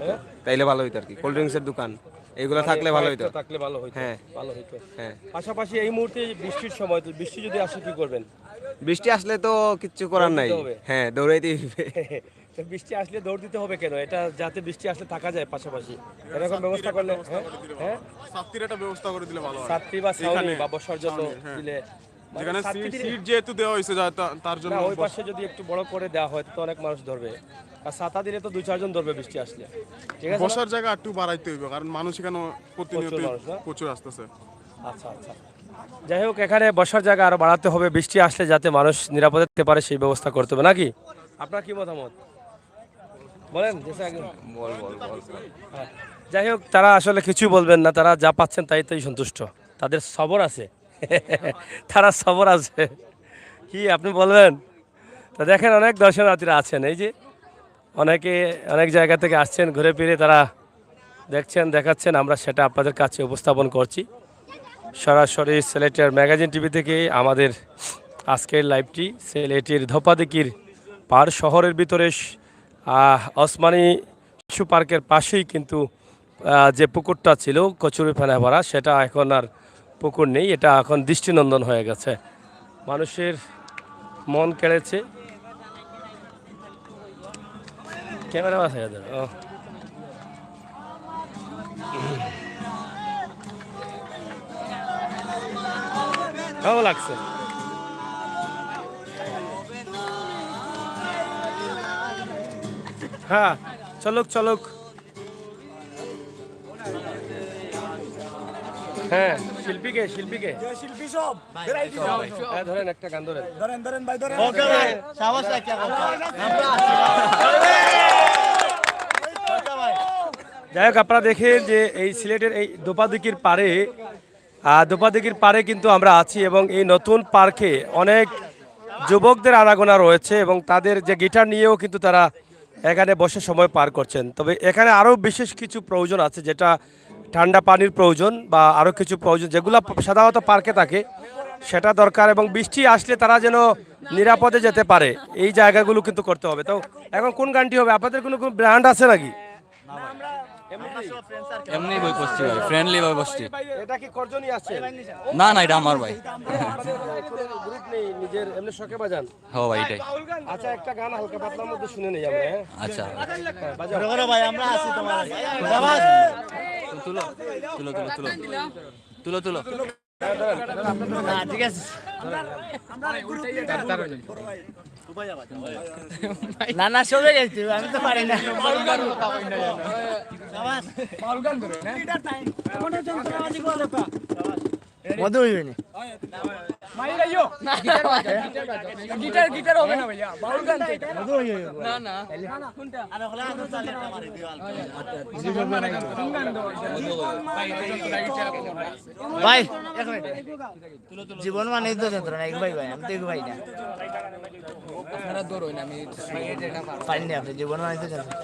হইতো। আর কি কোল্ড ড্রিঙ্কসের দোকান এগুলো থাকলে ভালো হইতো। ভালো হইতো। হ্যাঁ, ভালো হইতো। হ্যাঁ। পাশাপাশি এই মুহূর্তে বৃষ্টির সময়, তো বৃষ্টি যদি আসে কি করবেন? বৃষ্টি আসলে তো কিচ্ছু করার নাই, দৌড় দিতে হবে। হ্যাঁ দৌড়াইতে তো বৃষ্টি আসলে দৌড় দিতে হবে কেন? এটা যাতে বৃষ্টি আসলে থাকা যায় পাশাপাশি এরকম ব্যবস্থা করলে, হ্যাঁ ছাত্রীর একটা ব্যবস্থা করে দিলে ভালো হয়। ছাত্রী বা ছাউনি বা বসার জন্য হ্যাঁ। দিলে, মানে যেখানে ছাত্রী দিলে- সিট যেহেতু দেওয়া হয়েছে তার জন্য না, ওই পাশে যদি একটু বড় করে দেওয়া হয় তো অনেক মানুষ ধরবে, আর ছাতা দিলে তো 2-4 জন ধরবে বৃষ্টি আসলে, ঠিক আছে না? বসার জায়গা একটু বাড়াইতে হইবে, কারণ মানুষ এখানে প্রতিনিয়ত প্রচুর মানুষ না? প্রচুর আসতেছে। আচ্ছা আচ্ছা, যাই হোক এখানে বসার জায়গা আরো বাড়াতে হবে, বৃষ্টি আসলে যাতে মানুষ নিরাপদে থাকতে পারে সেই ব্যবস্থা করতে হবে নাকি? আপনার কি মতামত বলেন? হ্যাঁ। যাই হোক তারা আসলে কিছুই বলবেন না, তারা যা পাচ্ছেন তাইতেই সন্তুষ্ট, তাদের সবর আছে তারা সবর আছে, কি আপনি বলবেন? তো দেখেন অনেক দর্শনার্থীরা আছেন, এই যে অনেকে অনেক জায়গা থেকে আসছেন ঘুরে ফিরে, তারা দেখছেন দেখাচ্ছেন, আমরা সেটা আপনাদের কাছে উপস্থাপন করছি সরাসরি সিলেটের ম্যাগাজিন টিভি থেকে। আমাদের আজকের লাইভটি সিলেটের ধোপাদিকির পার শহরের ভিতরে ওসমানী শিশু পার্কের পাশেই কিন্তু যে পুকুরটা ছিল কচুরি ফেনা ভরা, সেটা এখন আর পুকুর নেই, এটা এখন দৃষ্টিনন্দন হয়ে গেছে, মানুষের মন কেড়েছে। ক্যামেরা আছে ভালো লাগছে। হ্যাঁ চলুক চলুক, হ্যাঁ শিল্পীকে শিল্পী সব হ্যাঁ, ধরেন একটা গান ধরেন। ধরেন ভাই ধরেন। যাই হোক আপনারা দেখেন যে এই সিলেটের এই দোপাদিকির পারে কিন্তু আমরা আছি, এবং এই নতুন পার্কে অনেক যুবকদের আনাগোনা রয়েছে এবং তাদের যে গিটার নিয়েও কিন্তু তারা এখানে বসে সময় পার করছেন। তবে এখানে আরও বিশেষ কিছু প্রয়োজন আছে, যেটা ঠান্ডা পানির প্রয়োজন বা আরও কিছু প্রয়োজন যেগুলো সাধারণত পার্কে থাকে, সেটা দরকার, এবং বৃষ্টি আসলে তারা যেন নিরাপদে যেতে পারে এই জায়গাগুলো কিন্তু করতে হবে। তো এখন কোন গানটি হবে? আপনাদের কোনো ব্র্যান্ড আছে নাকি? এমনি বই বসছি ভাই, ফ্রেন্ডলি ভাই বসছি। এটা কি করজনই আছে? না না, এটা আমার ভাই। গ্রুপ নেই, নিজের এমনি শখে বাজান? হ্যাঁ ভাই এটাই। আচ্ছা একটা গান হালকা পাতলার মধ্যে শুনে নেই আমরা, হ্যাঁ? আচ্ছা বাজাও। ভাই আমরা আছি তোমার তুলো তুলো তুলো তুলো তুলো তুলো। ঠিক আছে না না সবে গেছি, আমি তো পারি না। মধু হইবে না। গিটার হবে না ভাইয়া, বাউল গান না না ভাই এক মিনিট, জীবন মানে তো যন্ত্রণা, এক ভাই ভাই আমি তো এক ভাই না, আপনারা দৌড় হই না, আমি পারি না। আপনি জীবন মানে তো যন্ত্রণা,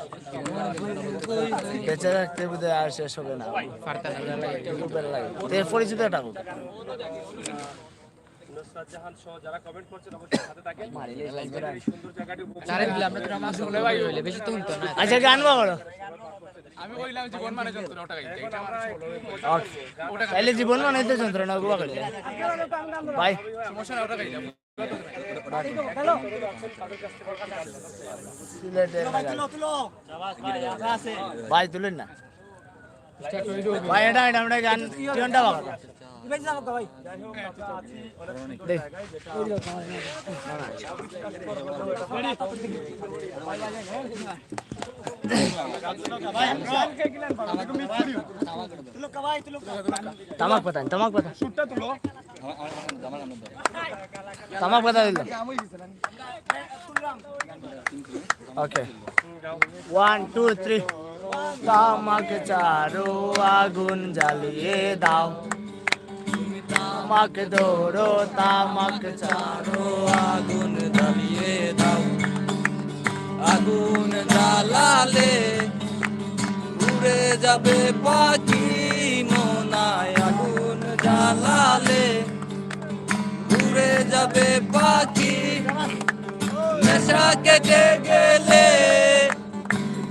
বেঁচে রাখতে বোধহয় আর শেষ হবে না, খুব ভালো লাগে। তো এর পরিচিত থাকুক। বেশি তো হতো না। আচ্ছা গান বাড়ো, আমি বললাম জীবন মানে যন্ত্রণা, ওটা গাইতে, এটা আমরা তাইলে জীবন মানে তো যন্ত্রণা গুলো করলে ভাই সমস্যা না, ওটা গাইতে। সিলেটের ভাই তুলেন না ভাই, এটা আমরা গান টিউনটা বাবা দেখ তামাক পাতা তামাক পাতা তামাক পাতা দিল। ওকে 1 2 3 তামাক চারো আগুন জ্বালিয়ে দাও, তামাক ধরো তামাক চারো আগুন জ্বালিয়ে দাও, আগুন জ্বালালে উড়ে যাবে পাখি মনায়, আগুন জ্বালালে উড়ে যাবে পাখি, নেশা কেটে গেলে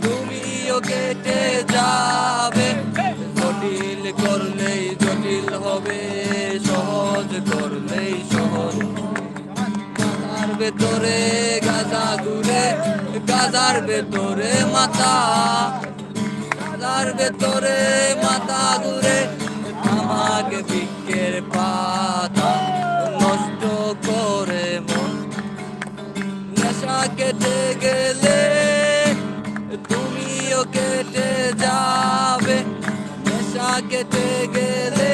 তুমিও কেটে যাবে, জটিল করলেই জটিল হবে, সহজ করলেই সহজ ভেতরে গাজা ঘুরে, গাজার ভেতরে মাথা, গাজার ভেতরে মাথা ঘুরে, আমাকে বৃক্ষের পাতা নষ্ট করে মন। নেশা কেটে গেলে তুমিও কেটে যাবে, নেশা কেটে গেলে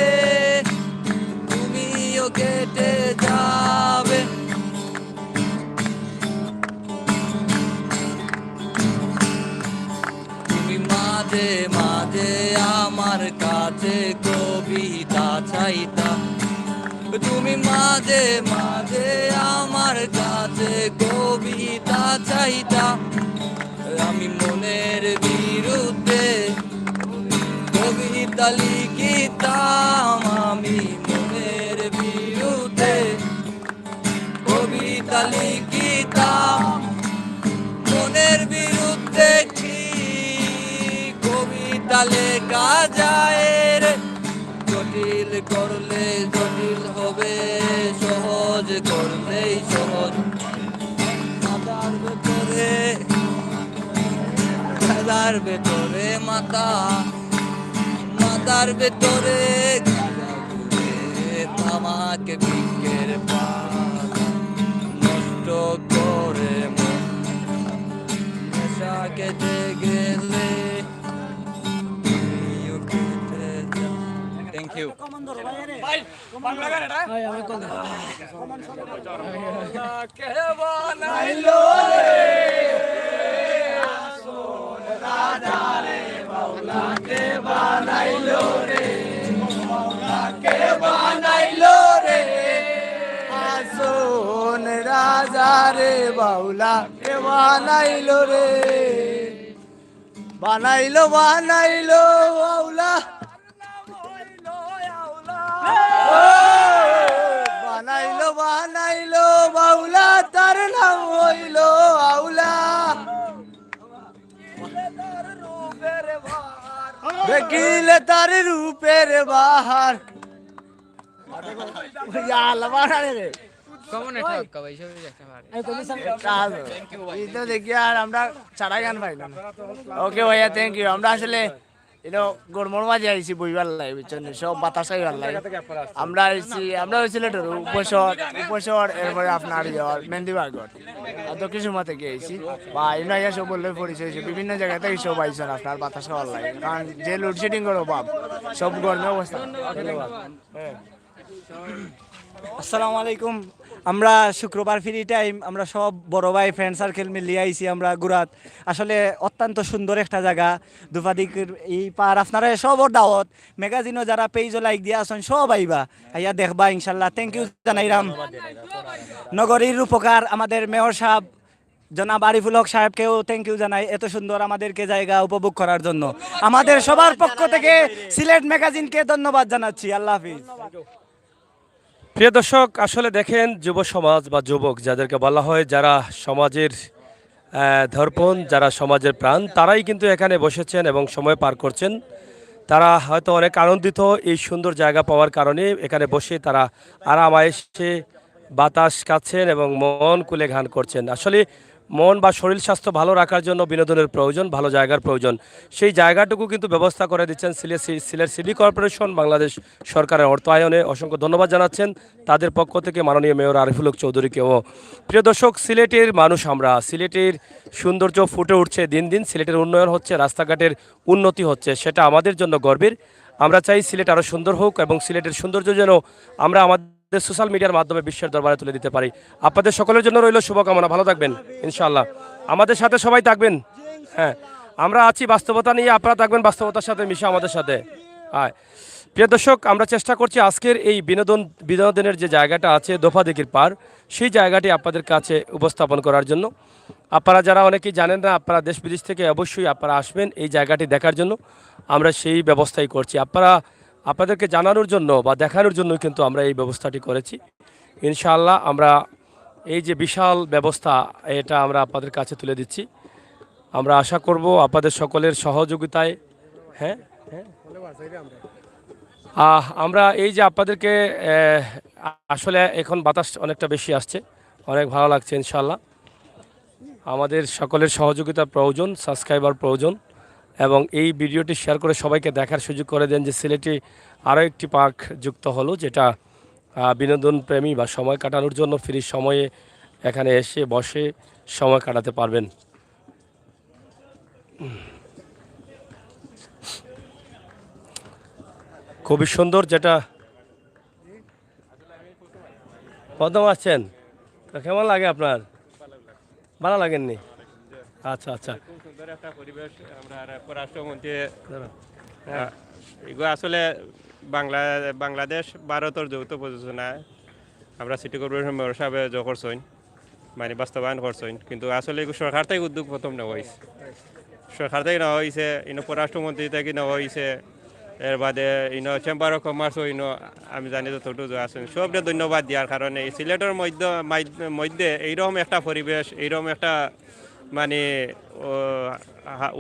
তুমিও কেটে যাবে। তুমি মাঝে মাঝে আমার কাছে কবিতা চাইতা, তুমি মাঝে মাঝে আমার কাছে কবিতা চাইতা, আমি মনের বিরুদ্ধে কবিতা লিখিতাম, আমি মনের বিরুদ্ধে কবিতা লিখিতাম, মনের বিরুদ্ধে কি কবিতা লেখা যায় রে, জটিল করলে জটিল হবে, সহজ করলেই সহজ। মাথার ভেতরে, গাদার ভেতরে মাথা, মাথার ভেতরে আমাকে বৃক্ষের পাতা নষ্ট করে মন। নেশা কেটে গেলে তুমিও কেটে যাও। Thank you. রাজারে বাউলা কে বানাইলো রে, বানাইলো বানাইলো আউলা, বানাইলো বানাইলো বাউলা, তার নাম হইলো আউলা। দেখিলে তার রূপের বাহার, দেখি আর আমরা ছাড়া গান পাইলাম। ওকে ভাইয়া, থ্যাংক ইউ। আমরা আসলে এটা গরমর মাঝে আইছি বইবার লাই, বুঝছেন, সব বাতাস খাইবার লাই। আমরা আইছি, আমরা হয়েছিল উপসর, এরপরে আপনার মেহেন্দিবাগর আর দক্ষিণসীমা থেকে আইছি, বা ইনাইয়া সব বললে পরিচয় হয়েছে, বিভিন্ন জায়গা থেকে সব আইছেন আপনার বাতাস খাওয়ার লাগে, কারণ যে লোডশেডিং করো বাপ, সব গরমে অবস্থা। আসসালামু আলাইকুম। আমরা শুক্রবার ফ্রি টাইম, আমরা সব বড় ভাই ফ্রেন্ড সার্কেল মিলিয়ে আইছি আমরা গুরাত। আসলে অত্যন্ত সুন্দর একটা জায়গা, দুপাদিকের এই পার আপনারা সবর দাওয়াত, ম্যাগাজিনও যারা পেজও লাইক দিয়ে আসেন সব আইবা, আইয়া দেখবা ইনশাল্লাহ। থ্যাংক ইউ জানাইরাম নগরীর উপকার আমাদের মেয়র সাহেব জনাব আরিফুল হক সাহেবকেও থ্যাংক ইউ জানাই এত সুন্দর আমাদেরকে জায়গা উপভোগ করার জন্য। আমাদের সবার পক্ষ থেকে সিলেট ম্যাগাজিনকে ধন্যবাদ জানাচ্ছি। আল্লাহ হাফিজ। প্রিয় দর্শক, আসলে দেখেন যুব সমাজ বা যুবক যাদেরকে বলা হয়, যারা সমাজের দর্পণ, যারা সমাজের প্রাণ, তারাই কিন্তু এখানে বসেছেন এবং সময় পার করছেন। তারা হয়তো অনেক আনন্দিত এই সুন্দর জায়গা পাওয়ার কারণে, এখানে বসে তারা আরাম আয়েসে বাতাস খাচ্ছেন এবং মন খুলে গান করছেন। আসলে মন বা শরীর স্বাস্থ্য ভালো রাখার জন্য বিনোদনের প্রয়োজন, ভালো জায়গার প্রয়োজন। সেই জায়গাটুকু কিন্তু ব্যবস্থা করে দিচ্ছেন সিলেট সিটি কর্পোরেশন, বাংলাদেশ সরকারের অর্থায়নে। অসংখ্য ধন্যবাদ জানাচ্ছেন তাদের পক্ষ থেকে মাননীয় মেয়র আরিফুল হক চৌধুরীকেও। প্রিয় দর্শক, সিলেটের মানুষ আমরা, সিলেটের সৌন্দর্য ফুটে উঠছে দিন দিন, সিলেটের উন্নয়ন হচ্ছে, রাস্তাঘাটের উন্নতি হচ্ছে, সেটা আমাদের জন্য গর্বের। আমরা চাই সিলেট আরও সুন্দর হোক এবং সিলেটের সৌন্দর্য যেন আমরা আমাদের সোশ্যাল মিডিয়ার মাধ্যমে বিশ্বের দরবারে তুলে দিতে পারি। আপনাদের সকলের জন্য রইল শুভকামনা। ভালো থাকবেন ইনশাআল্লাহ, আমাদের সাথে সবাই থাকবেন। হ্যাঁ, আমরা আছি বাস্তবতা নিয়ে, আপনারা থাকবেন বাস্তবতার সাথে মিশে আমাদের সাথে। হ্যাঁ প্রিয় দর্শক, আমরা চেষ্টা করছি আজকের এই বিনোদনের যে জায়গাটা আছে দোফাদিঘির পার, সেই জায়গাটি আপনাদের কাছে উপস্থাপন করার জন্য। আপনারা যারা অনেকেই জানেন না, আপনারা দেশ বিদেশ থেকে অবশ্যই আপনারা আসবেন এই জায়গাটি দেখার জন্য। আমরা সেই ব্যবস্থাই করছি, আপনাদেরকে জানানোর জন্য বা দেখানোর জন্য কিন্তু আমরা এই ব্যবস্থাটি করেছি। ইনশাআল্লাহ আমরা এই যে বিশাল ব্যবস্থা, এটা আমরা আপনাদের কাছে তুলে দিচ্ছি। আমরা আশা করব আপনাদের সকলের সহযোগিতায়। হ্যাঁ হ্যাঁ, আমরা এই যে আপনাদেরকে আসলে এখন বাতাস অনেকটা বেশি আসছে, অনেক ভালো লাগছে ইনশাল্লাহ। আমাদের সকলের সহযোগিতা প্রয়োজন, সাবস্ক্রাইবার প্রয়োজন, এবং এই ভিডিওটি শেয়ার করে সবাইকে দেখার সুযোগ করে দেন যে সিলেটে আরও একটি পার্ক যুক্ত হলো, যেটা বিনোদন প্রেমী বা সময় কাটানোর জন্য ফ্রি সময়ে এখানে এসে বসে সময় কাটাতে পারবেন। খুবই সুন্দর, যেটা প্রথম আসছেন তো কেমন লাগে আপনার? ভালো লাগেননি? আচ্ছা আচ্ছা। খুব সুন্দর একটা পরিবেশ। আমরা পররাষ্ট্রমন্ত্রী এগুলো আসলে বাংলাদেশ ভারতের যৌথ প্রযোজনায় আমরা সিটি কর্পোরেশন মেয়র সাহেব করছেন, মানে বাস্তবায়ন করছেন, কিন্তু আসলে এগুলো সরকার থেকে উদ্যোগ প্রথম নেওয়া হয়েছে। সরকার থেকে নেওয়া হয়েছে, পররাষ্ট্রমন্ত্রী থেকে নেওয়া হয়েছে, এর বাদে চেম্বার অফ কমার্সও আমি জানি যতটুকু আছেন সবটা ধন্যবাদ দেওয়ার কারণে সিলেটের মধ্যে এইরকম একটা পরিবেশ, এইরকম একটা মানে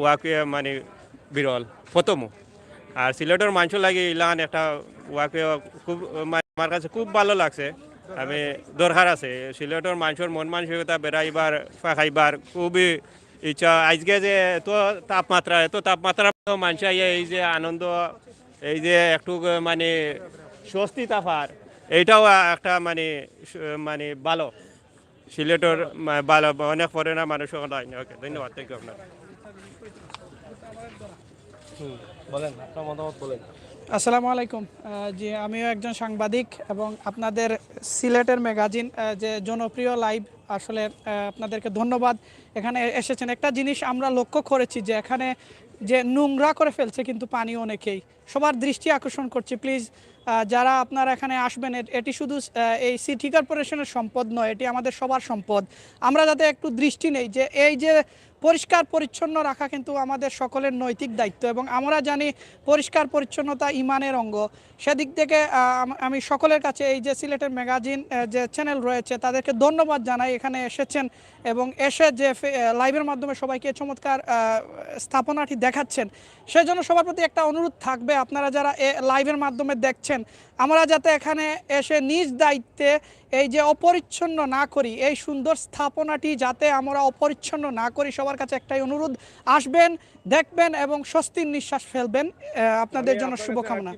ওয়াকে মানে বিরল প্রথমও। আর সিলেটের মানুষ লাগে ইলান একটা ওয়াকে খুব আমার কাছে খুব ভালো লাগছে। আমি দরকার আছে সিলেটের মানুষের মন মানসিকতা বেড়াইবার খাইবার খুবই ইচ্ছা। আজকে যে এত তাপমাত্রা মানুষ এই যে আনন্দ, এই যে একটু মানে স্বস্তি তাপার, এইটাও একটা মানে মানে ভালো সিলেটের ভালো অনেক ফরেনার মানুষ। ওকে, ধন্যবাদ। থ্যাংক ইউ আপনার। বলেন আপনার মতামত বলেন। আসসালামু আলাইকুম। জি, আমিও একজন সাংবাদিক এবং আপনাদের সিলেটের ম্যাগাজিন যে জনপ্রিয় লাইভ, আসলে আপনাদেরকে ধন্যবাদ। এখানে এসেছেন, একটা জিনিস আমরা লক্ষ্য করেছি যে এখানে যে নোংরা করে ফেলছে কিন্তু পানি অনেকেই, সবার দৃষ্টি আকর্ষণ করছে। প্লিজ যারা আপনারা এখানে আসবেন, এটি শুধু এই সিটি কর্পোরেশনের সম্পদ নয়, এটি আমাদের সবার সম্পদ। আমরা যাতে একটু দৃষ্টি নেই যে এই যে পরিষ্কার পরিচ্ছন্ন রাখা কিন্তু আমাদের সকলের নৈতিক দায়িত্ব, এবং আমরা জানি পরিষ্কার পরিচ্ছন্নতা ইমানের অঙ্গ। সেদিক থেকে আমি সকলের কাছে এই যে সিলেটের ম্যাগাজিন যে চ্যানেল রয়েছে তাদেরকে ধন্যবাদ জানাই, এখানে এসেছেন এবং এসে যে লাইভের মাধ্যমে সবাইকে চমৎকার স্থাপনাটি দেখাচ্ছেন। সেজন্য সবার প্রতি একটা অনুরোধ থাকবে, আপনারা যারা লাইভের মাধ্যমে দেখছেন, আমরা যাতে এখানে এসে নিজ দায়িত্বে এই যে অপরিচ্ছন্ন না করি, এই সুন্দর স্থাপনাটি যাতে আমরা অপরিচ্ছন্ন না করি, সবার কাছে একটাই অনুরোধ, আসবেন, দেখবেন এবং স্বস্তির নিঃশ্বাস ফেলবেন। আপনাদের জন্য শুভকামনা।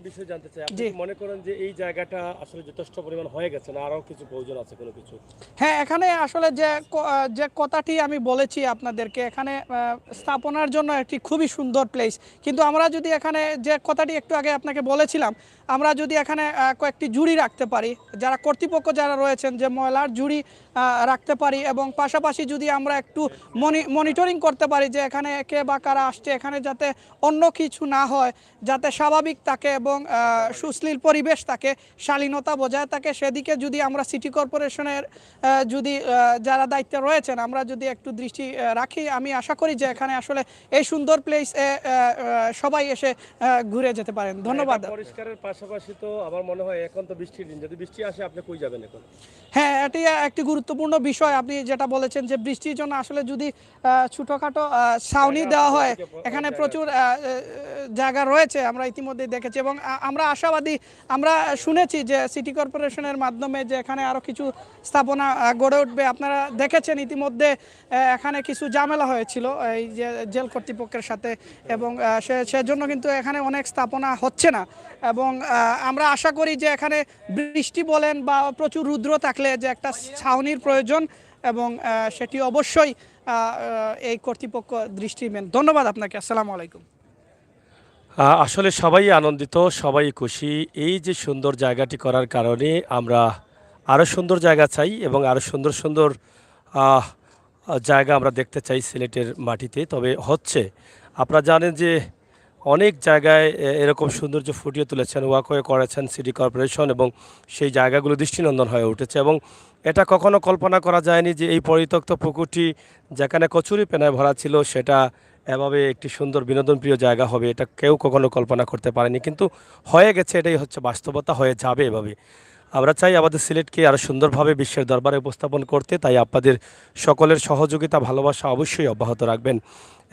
জি, মনে করেন যে এই জায়গাটা আসলে যথেষ্ট পরিমাণ হয়ে গেছে না আরো কিছু প্রয়োজন আছে কোনো কিছু? হ্যাঁ, এখানে আসলে যে কথাটি আমি বলেছি আপনাদেরকে, এখানে স্থাপনার জন্য একটি খুবই সুন্দর প্লেস, কিন্তু আমরা যদি এখানে যে কথাটি একটু আগে আপনাকে বলেছিলাম, আমরা যদি এখানে কয়েকটি জুড়ি রাখতে পারি, যারা কর্তৃপক্ষ যারা রয়েছেন যে ময়লার জুড়ি রাখতে পারি, এবং পাশাপাশি যদি আমরা একটু মনিটরিং করতে পারি যে এখানে কে বা কারা আসছে, এখানে যাতে অন্য কিছু না হয়, যাতে স্বাভাবিক থাকে এবং সুশীল পরিবেশ থাকে, শালীনতা বজায় থাকে, সেদিকে যদি আমরা সিটি কর্পোরেশনের যদি যারা দায়িত্বে রয়েছেন আমরা যদি একটু দৃষ্টি রাখি, আমি আশা করি যে এখানে আসলে এই সুন্দর প্লেসে সবাই এসে ঘুরে যেতে পারেন। ধন্যবাদ। পরিষ্কারের পাশাপাশি তো আমার মনে হয় এখন তো বৃষ্টির দিন, যদি বৃষ্টি আসে আপনি কই যাবেন এখন? হ্যাঁ, এটি একটি গুরুত্বপূর্ণ বিষয় আপনি যেটা বলেছেন যে বৃষ্টির জন্য আসলে যদি ছোটোখাটো ছাউনি দেওয়া হয়, এখানে প্রচুর জায়গা রয়েছে, আমরা ইতিমধ্যে দেখেছি এবং আমরা আশাবাদী। আমরা শুনেছি যে সিটি কর্পোরেশনের মাধ্যমে যে এখানে আরও কিছু স্থাপনা গড়ে উঠবে। আপনারা দেখেছেন ইতিমধ্যে এখানে কিছু ঝামেলা হয়েছিল এই যে জেল কর্তৃপক্ষের সাথে, এবং সেজন্য কিন্তু এখানে অনেক স্থাপনা হচ্ছে না, এবং আমরা আশা করি যে এখানে বৃষ্টি বলেন বা প্রচুর রুদ্র থাকলে যে একটা ছাউনির প্রয়োজন, এবং সেটি অবশ্যই এই কর্তৃপক্ষ দৃষ্টি দেন। ধন্যবাদ আপনাকে। আসসালামু আলাইকুম। আসলে সবাই আনন্দিত, সবাই খুশি। এই যে সুন্দর জায়গাটি করার কারণে আমরা আরও সুন্দর জায়গা চাই এবং আরও সুন্দর সুন্দর জায়গা আমরা দেখতে চাই সিলেটের মাটিতে। তবে হচ্ছে, আপনারা জানেন যে অনেক জায়গায় এরকম সৌন্দর্য ফুটিয়ে তুলেছেন, ওয়াকওয়ে করেছেন সিটি কর্পোরেশন, এবং সেই জায়গাগুলো দৃষ্টিনন্দন হয়ে উঠেছে। এবং এটা কখনো কল্পনা করা যায়নি যে এই পরিত্যক্ত পুকুরটি যেখানে কচুরি পেনায় ভরা ছিল সেটা এভাবে একটি সুন্দর বিনোদনপ্রিয় জায়গা হবে, এটা কেউ কখনো কল্পনা করতে পারেনি, কিন্তু হয়ে গেছে। এটাই হচ্ছে বাস্তবতা, হয়ে যাবে এভাবে। আমরা চাই আমাদের সিলেটকে আরও সুন্দরভাবে বিশ্বের দরবারে উপস্থাপন করতে, তাই আপনাদের সকলের সহযোগিতা, ভালোবাসা অবশ্যই অব্যাহত রাখবেন।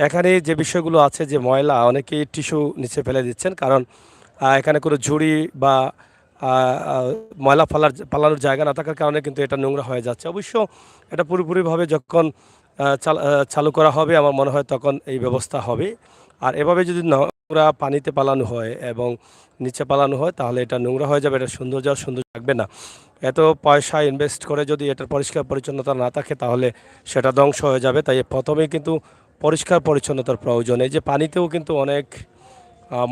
এখানে যে বিষয়গুলো আছে, যে ময়লা, অনেকেই টিস্যু নিচে ফেলে দিচ্ছেন, কারণ এখানে কোনো ঝুড়ি বা ময়লা পালানোর জায়গা না থাকার কারণে কিন্তু এটা নোংরা হয়ে যাচ্ছে। অবশ্য এটা পুরোপুরিভাবে যখন চালু করা হবে আমার মনে হয় তখন এই ব্যবস্থা হবে। আর এভাবে যদি নোংরা পানিতে পালানো হয় এবং নিচে পালানো হয় তাহলে এটা নোংরা হয়ে যাবে, এটা সুন্দর থাকবে না। এত পয়সা ইনভেস্ট করে যদি এটার পরিষ্কার পরিচ্ছন্নতা না থাকে তাহলে সেটা ধ্বংস হয়ে যাবে। তাই প্রথমেই কিন্তু পরিষ্কার পরিচ্ছন্নতার প্রয়োজন। এই যে পানিতেও কিন্তু অনেক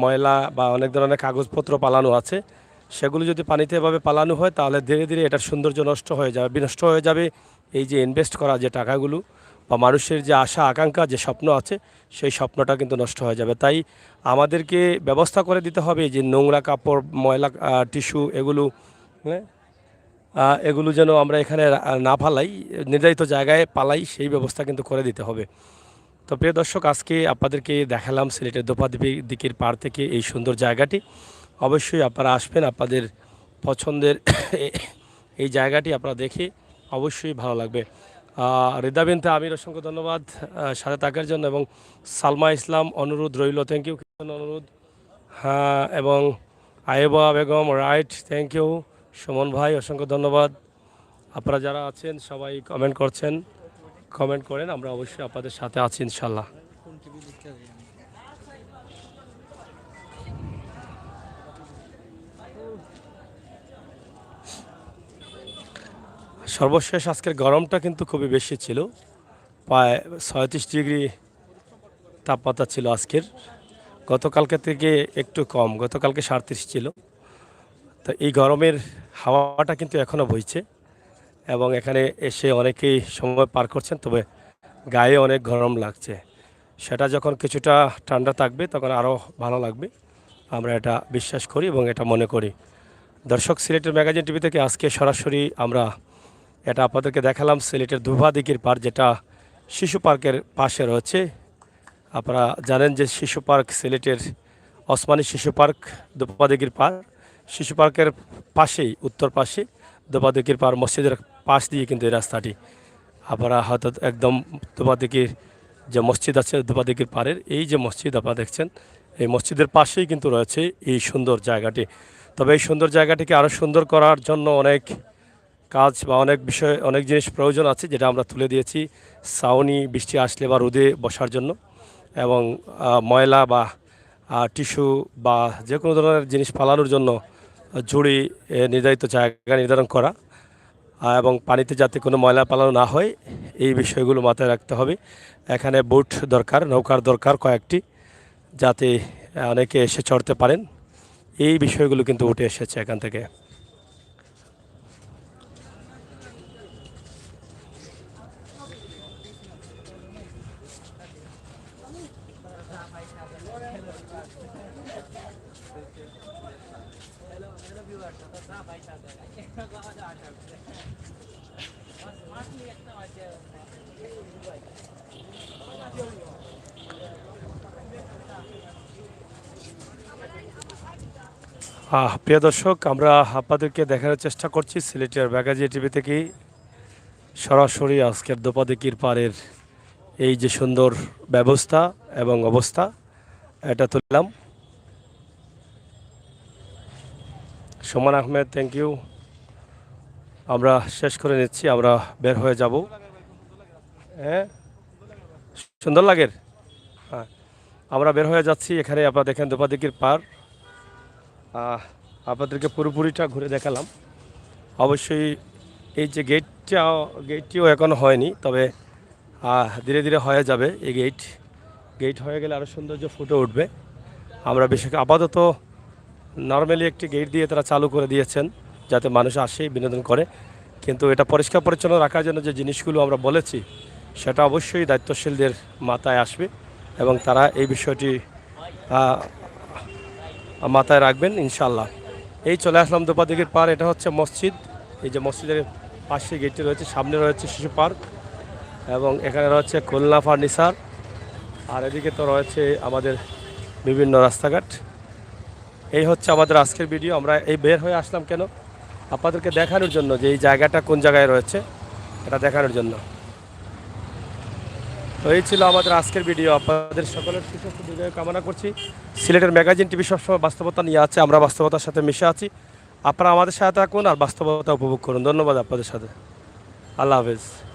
ময়লা বা অনেক ধরনের কাগজপত্র পালানো আছে, সেগুলো যদি পানিতে এভাবে পালানো হয় তাহলে ধীরে ধীরে এটার সৌন্দর্য নষ্ট হয়ে যাবে, বিনষ্ট হয়ে যাবে। এই যে ইনভেস্ট করা যে টাকাগুলো বা মানুষের যে আশা আকাঙ্ক্ষা যে স্বপ্ন আছে সেই স্বপ্নটা কিন্তু নষ্ট হয়ে যাবে। তাই আমাদেরকে ব্যবস্থা করে দিতে হবে যে নোংরা কাপড়, ময়লা টিস্যু এগুলো যেন আমরা এখানে না পালাই, নির্ধারিত জায়গায় পালাই, সেই ব্যবস্থা কিন্তু করে দিতে হবে। তো প্রিয় দর্শক, আজকে আপনাদেরকে দেখালাম সিলেটের দোপাদিকির পাড় থেকে এই সুন্দর জায়গাটি। অবশ্যই আপনারা আসবেন, আপনাদের পছন্দের এই জায়গাটি আপনারা দেখে অবশ্যই ভালো লাগবে। রিদা বিনতে আমির অসংখ্য ধন্যবাদ সাথে থাকার জন্য, এবং সালমা ইসলাম অনুরোধ রইল, থ্যাংক ইউ অনুরোধ। হ্যাঁ, এবং Ayeba Begum right, thank you. Suman ভাই অসংখ্য ধন্যবাদ। আপনারা যারা আছেন সবাই কমেন্ট করছেন, কমেন্ট করেন, আমরা অবশ্যই আপনাদের সাথে আছি ইনশাল্লাহ। সর্বশেষ আজকের গরমটা কিন্তু খুবই বেশি ছিল, প্রায় 37 ডিগ্রি তাপমাত্রা ছিল আজকের। গতকালকে থেকে একটু কম, গতকালকে 37 ছিল। তো এই গরমের হাওয়াটা কিন্তু এখনও বইছে, এবং এখানে এসে অনেকেই সময় পার করছেন, তবে গায়ে অনেক গরম লাগছে। সেটা যখন কিছুটা ঠান্ডা থাকবে তখন আরও ভালো লাগবে, আমরা এটা বিশ্বাস করি এবং এটা মনে করি। দর্শক, সিলেটের ম্যাগাজিন টিভি থেকে আজকে সরাসরি আমরা এটা আপনাদেরকে দেখালাম সিলেটের দোপাদিকির পার্ক, যেটা শিশু পার্কের পাশে রয়েছে। আপনারা জানেন যে শিশু পার্ক সিলেটের ওসমানী শিশু পার্ক দোপাদিকির পার্ক, শিশু পার্কের পাশেই উত্তর পাশে দোপাদিকির পাড় মসজিদের পাশ দিয়ে কিন্তু এই রাস্তাটি। আপনারা হয়তো একদম দোপাদিকির যে মসজিদ আছে দোপাদিকির পাড়ের এই যে মসজিদ আপনারা দেখছেন, এই মসজিদের পাশেই কিন্তু রয়েছে এই সুন্দর জায়গাটি। তবে এই সুন্দর জায়গাটিকে আরও সুন্দর করার জন্য অনেক কাজ বা অনেক বিষয়, অনেক জিনিস প্রয়োজন আছে, যেটা আমরা তুলে দিয়েছি। ছাউনি বৃষ্টি আসলে বা রোদে বসার জন্য, এবং ময়লা বা টিস্যু বা যে কোনো ধরনের জিনিস ফালানোর জন্য ঝুড়ি নির্ধারিত জায়গা নির্ধারণ করা, এবং পানিতে যাতে কোনো ময়লা পালানো না হয় এই বিষয়গুলো মাথায় রাখতে হবে। এখানে বোট দরকার, নৌকার দরকার কয়েকটি, যাতে অনেকে এসে চড়তে পারেন। এই বিষয়গুলো কিন্তু উঠে এসেছে এখান থেকে। প্রিয় দর্শক, আমরা আপনাদেরকে দেখানোর চেষ্টা করছি সিলেটের ম্যাগাজিন টিভি থেকে সরাসরি আজকের দোপাদিকির পাড়ের এই যে সুন্দর ব্যবস্থা এবং অবস্থা, এটা তুললাম। Suman Ahmed, thank you. আমরা শেষ করে নিচ্ছি, আমরা বের হয়ে যাব। হ্যাঁ, সুন্দর লাগে। হ্যাঁ, আমরা বের হয়ে যাচ্ছি। এখানে আপনারা দেখেন দোপাদিকির পাড়, আপনাদেরকে পুরোপুরিটা ঘুরে দেখালাম। অবশ্যই এই যে গেটটিও এখনও হয়নি, তবে ধীরে ধীরে হয়ে যাবে। এই গেট হয়ে গেলে আরও সৌন্দর্য ফুটে উঠবে। আমরা বিশেষ আপাতত নর্মালি একটি গেট দিয়ে তারা চালু করে দিয়েছেন, যাতে মানুষ আসে বিনোদন করে। কিন্তু এটা পরিষ্কার পরিচ্ছন্ন রাখার জন্য যে জিনিসগুলো আমরা বলেছি সেটা অবশ্যই দায়িত্বশীলদের মাথায় আসবে, এবং তারা এই বিষয়টি মাথায় রাখবেন ইনশাল্লাহ। এই চলে আসলাম দোপাদিকির পাড়, এটা হচ্ছে মসজিদ। এই যে মসজিদের পাশে গেটটি রয়েছে, সামনে রয়েছে শিশু পার্ক, এবং এখানে রয়েছে খুলনা ফার্নিচার, আর এদিকে তো রয়েছে আমাদের বিভিন্ন রাস্তাঘাট। এই হচ্ছে আমাদের আজকের ভিডিও। আমরা এই বের হয়ে আসলাম কেন, আপনাদেরকে দেখানোর জন্য যে এই জায়গাটা কোন জায়গায় রয়েছে, এটা দেখানোর জন্য। তো এই ছিল আমাদের আজকের ভিডিও। আপনাদের সকলের সুস্বাস্থ্য বিজয় কামনা করছি। সিলেটের ম্যাগাজিন টিভি সবসময় বাস্তবতা নিয়ে আছে, আমরা বাস্তবতার সাথে মিশে আছি। আপনারা আমাদের সাথে থাকুন আর বাস্তবতা উপভোগ করুন। ধন্যবাদ আপনাদের সাথে। আল্লাহ হাফেজ।